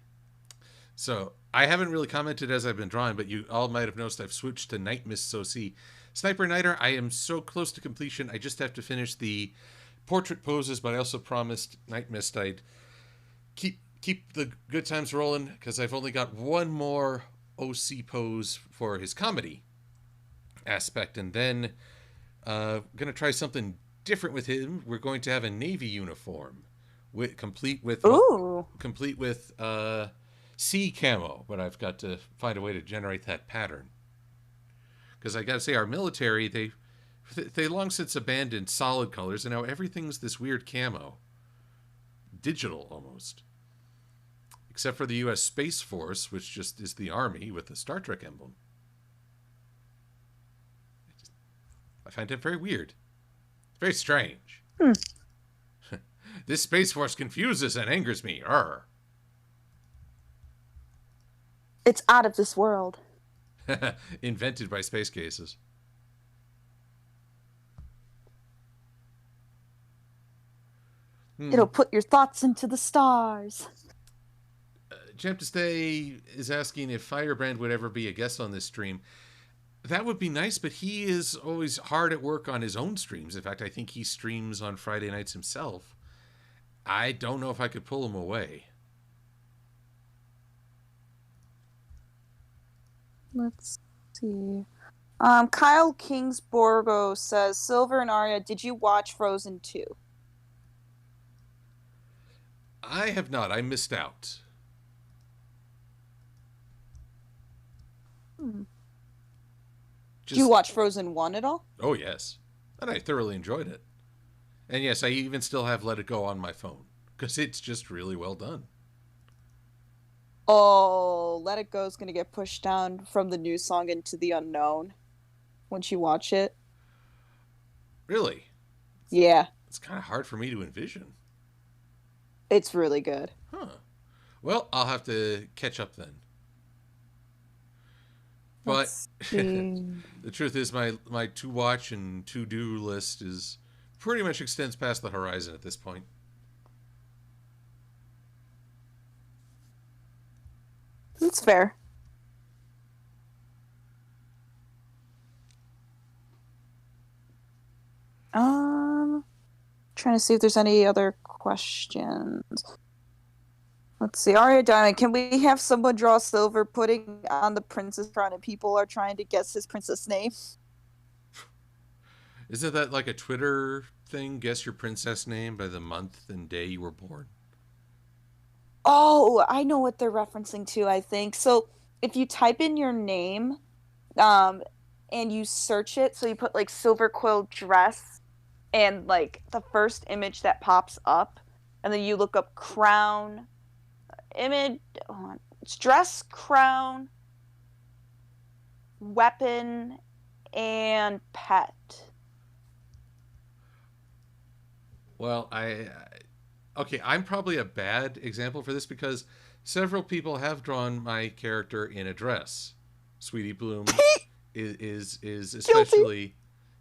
So, I haven't really commented as I've been drawing, but you all might have noticed I've switched to Night Mist Soci. Sniper Nighter, I am so close to completion. I just have to finish the portrait poses, but I also promised Night Mist I'd keep the good times rolling, because I've only got one more OC pose for his comedy aspect, and then going to try something different with him. We're going to have a Navy uniform, complete with sea camo, but I've got to find a way to generate that pattern. Because I got to say, our military, they long since abandoned solid colors, and now everything's this weird camo. Digital, almost. Except for the U.S. Space Force, which just is the Army with the Star Trek emblem. I find it very weird. Very strange. This Space Force confuses and angers me. Arr. It's out of this world. Invented by space cases. It'll put your thoughts into the stars. Champ to Stay is asking if Firebrand would ever be a guest on this stream. That would be nice, but he is always hard at work on his own streams. In fact, I think he streams on Friday nights himself. I don't know if I could pull him away. Let's see. Kyle Kingsborgo says, Silver and Aria, did you watch Frozen 2? I have not. I missed out. Did you watch Frozen 1 at all? Oh, yes. And I thoroughly enjoyed it. And yes, I even still have Let It Go on my phone. Because it's just really well done. Oh, Let It Go is going to get pushed down from the new song into the unknown once you watch it. Really? Yeah. It's kind of hard for me to envision. It's really good. Huh. Well, I'll have to catch up then. But the truth is my to-watch and to-do list is pretty much extends past the horizon at this point. That's fair. Trying to see if there's any other questions. Let's see. Aria Diamond, can we have someone draw silver pudding on the princess crown and people are trying to guess his princess name? Isn't that like a Twitter thing? Guess your princess name by the month and day you were born. Oh, I know what they're referencing to, I think. So if you type in your name, um, and you search it, so you put like silver quill dress and like the first image that pops up, and then you look up crown image. Hold on. It's dress, crown, weapon, and pet. Well, okay, I'm probably a bad example for this because several people have drawn my character in a dress. Sweetie Bloom is Guilty. especially.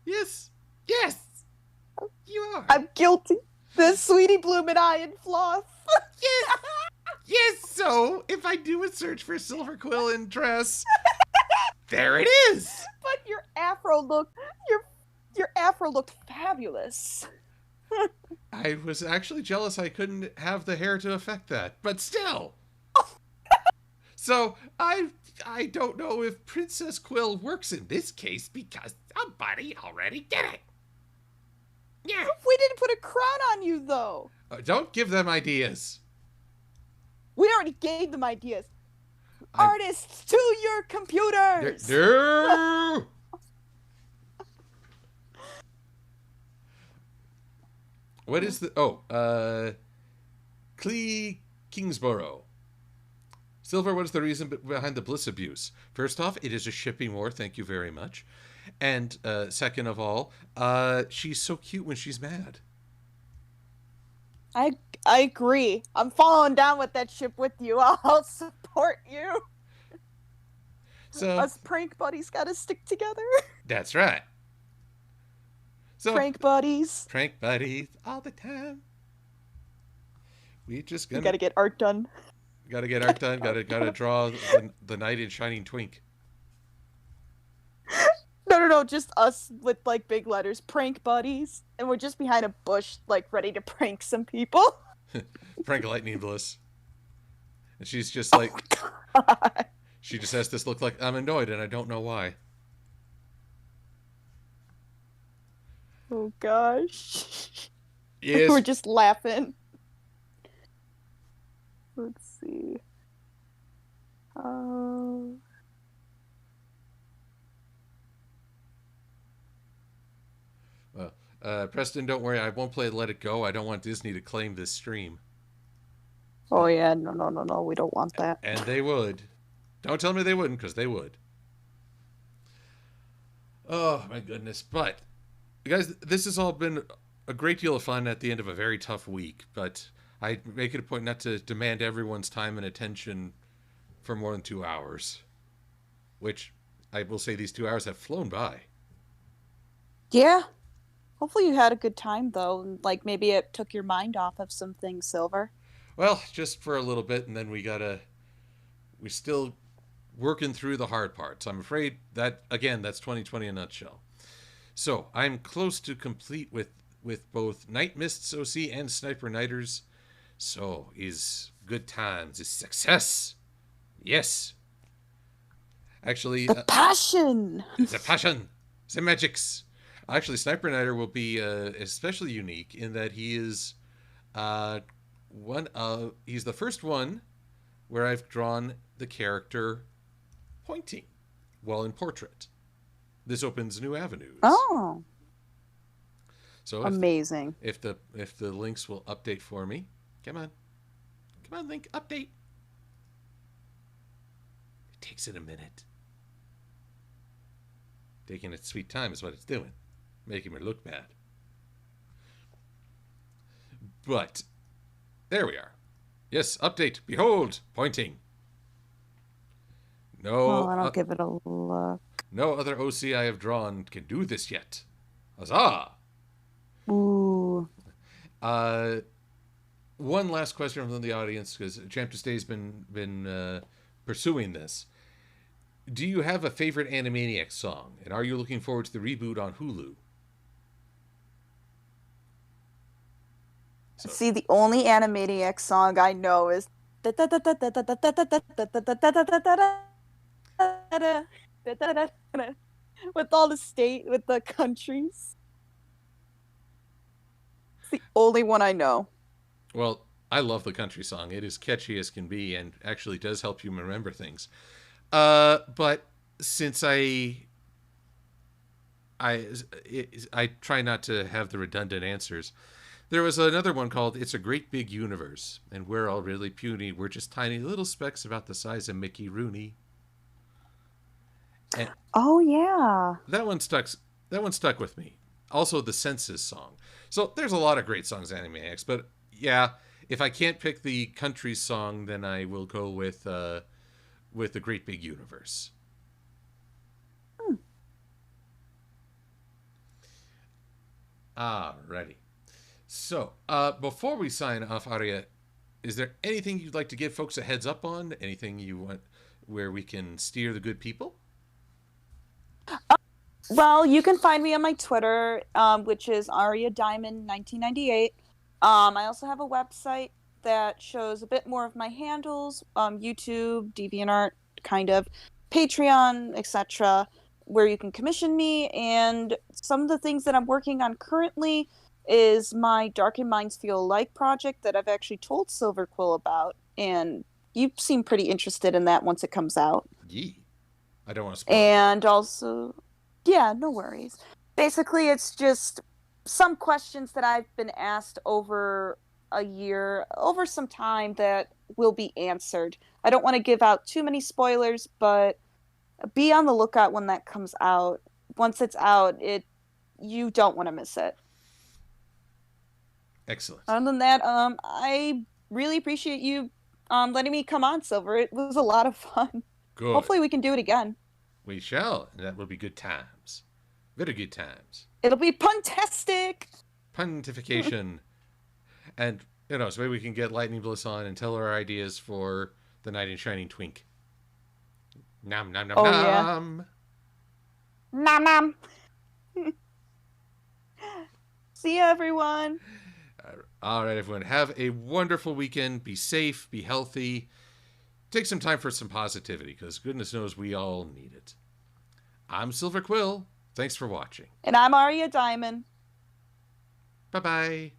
Yes, yes, you are. I'm guilty. The Sweetie Bloom and I in floss. Yes, yes. So if I do a search for Silver-Quill in dress, there it is. But your afro looked fabulous. I was actually jealous I couldn't have the hair to affect that, but still. So I don't know if Princess Quill works in this case because somebody already did it. Yeah. We didn't put a crown on you though. Don't give them ideas. We already gave them ideas. Artists to your computers. No. What is the Clee Kingsborough. Silver, what is the reason behind the bliss abuse? First off, it is a shipping war, thank you very much. And second of all, she's so cute when she's mad. I agree. I'm following down with that ship with you. I'll support you. So us prank buddies gotta stick together. That's right. So prank buddies all the time. We just gotta get art done. Gotta get art done. Gotta draw the knight in shining twink. No, just us with like big letters, prank buddies, and we're just behind a bush, like ready to prank some people. Prank lightning bliss. And she's just like, she just has this look like I'm annoyed and I don't know why. Oh gosh. Yes. We're just laughing. Let's see. Preston, don't worry. I won't play Let It Go. I don't want Disney to claim this stream. Oh yeah, no. We don't want that. And they would. Don't tell me they wouldn't, because they would. Oh my goodness! But guys, this has all been a great deal of fun at the end of a very tough week. But I make it a point not to demand everyone's time and attention for more than 2 hours. Which I will say these 2 hours have flown by. Yeah. Hopefully you had a good time though. Like maybe it took your mind off of some things, Silver. Well, just for a little bit, and then we're still working through the hard parts. I'm afraid that, again, that's 2020 in a nutshell. So I'm close to complete with both Night Mists OC and Sniper Nighters. So is good times, is success. Yes. Actually, the passion. The passion. The magics. Actually, Sniper Nighter will be especially unique in that he is he's the first one where I've drawn the character pointing while in portrait. This opens new avenues. Oh. So amazing. If the links will update for me. Come on, link, update. It takes it a minute. Taking its sweet time is what it's doing. Making me look bad. But there we are. Yes, update. Behold, pointing. No. I don't give it a look. No other OC I have drawn can do this yet. Huzzah! Ooh. One last question from the audience, because Champ to Stay's been pursuing this, do you have a favorite Animaniacs song? And are you looking forward to the reboot on Hulu? So, See, the only Animaniacs song I know is with all the with the countries. It's the only one I know. well, I love the country song. It is catchy as can be and actually does help you remember things. But since I I try not to have the redundant answers. There was another one called "It's a Great Big Universe," and we're all really puny. We're just tiny little specks about the size of Mickey Rooney. And Oh yeah. that one stuck. That one stuck with me. Also, the Census song. So there's a lot of great songs, Animaniacs. But yeah, if I can't pick the country song, then I will go with the Great Big Universe. Alrighty. So, before we sign off, Aria, is there anything you'd like to give folks a heads up on? Anything you want where we can steer the good people? Well, you can find me on my Twitter, which is Aria Diamond 1998. I also have a website that shows a bit more of my handles, YouTube, DeviantArt, kind of, Patreon, etc., where you can commission me. And some of the things that I'm working on currently is my Darkened Minds Feel Alike project that I've actually told Silver-Quill about, and you seem pretty interested in that once it comes out. Yee. I don't want to spoil And also, yeah, no worries. Basically, it's just some questions that I've been asked over a year, over some time, that will be answered. I don't want to give out too many spoilers, but be on the lookout when that comes out. Once it's out, you don't want to miss it. Excellent. Other than that, I really appreciate you letting me come on, Silver. It was a lot of fun. Good. Hopefully we can do it again. We shall, and that will be good times. Very good times. It'll be puntastic. Pontification. And, so maybe we can get Lightning Bliss on and tell her our ideas for the Knight in Shining Twink. Nom nom nom nom. Yeah. Nom nom. See ya, everyone. All right, everyone. Have a wonderful weekend. Be safe. Be healthy. Take some time for some positivity, because goodness knows we all need it. I'm Silver-Quill. Thanks for watching. And I'm Aria Diamond. Bye-bye.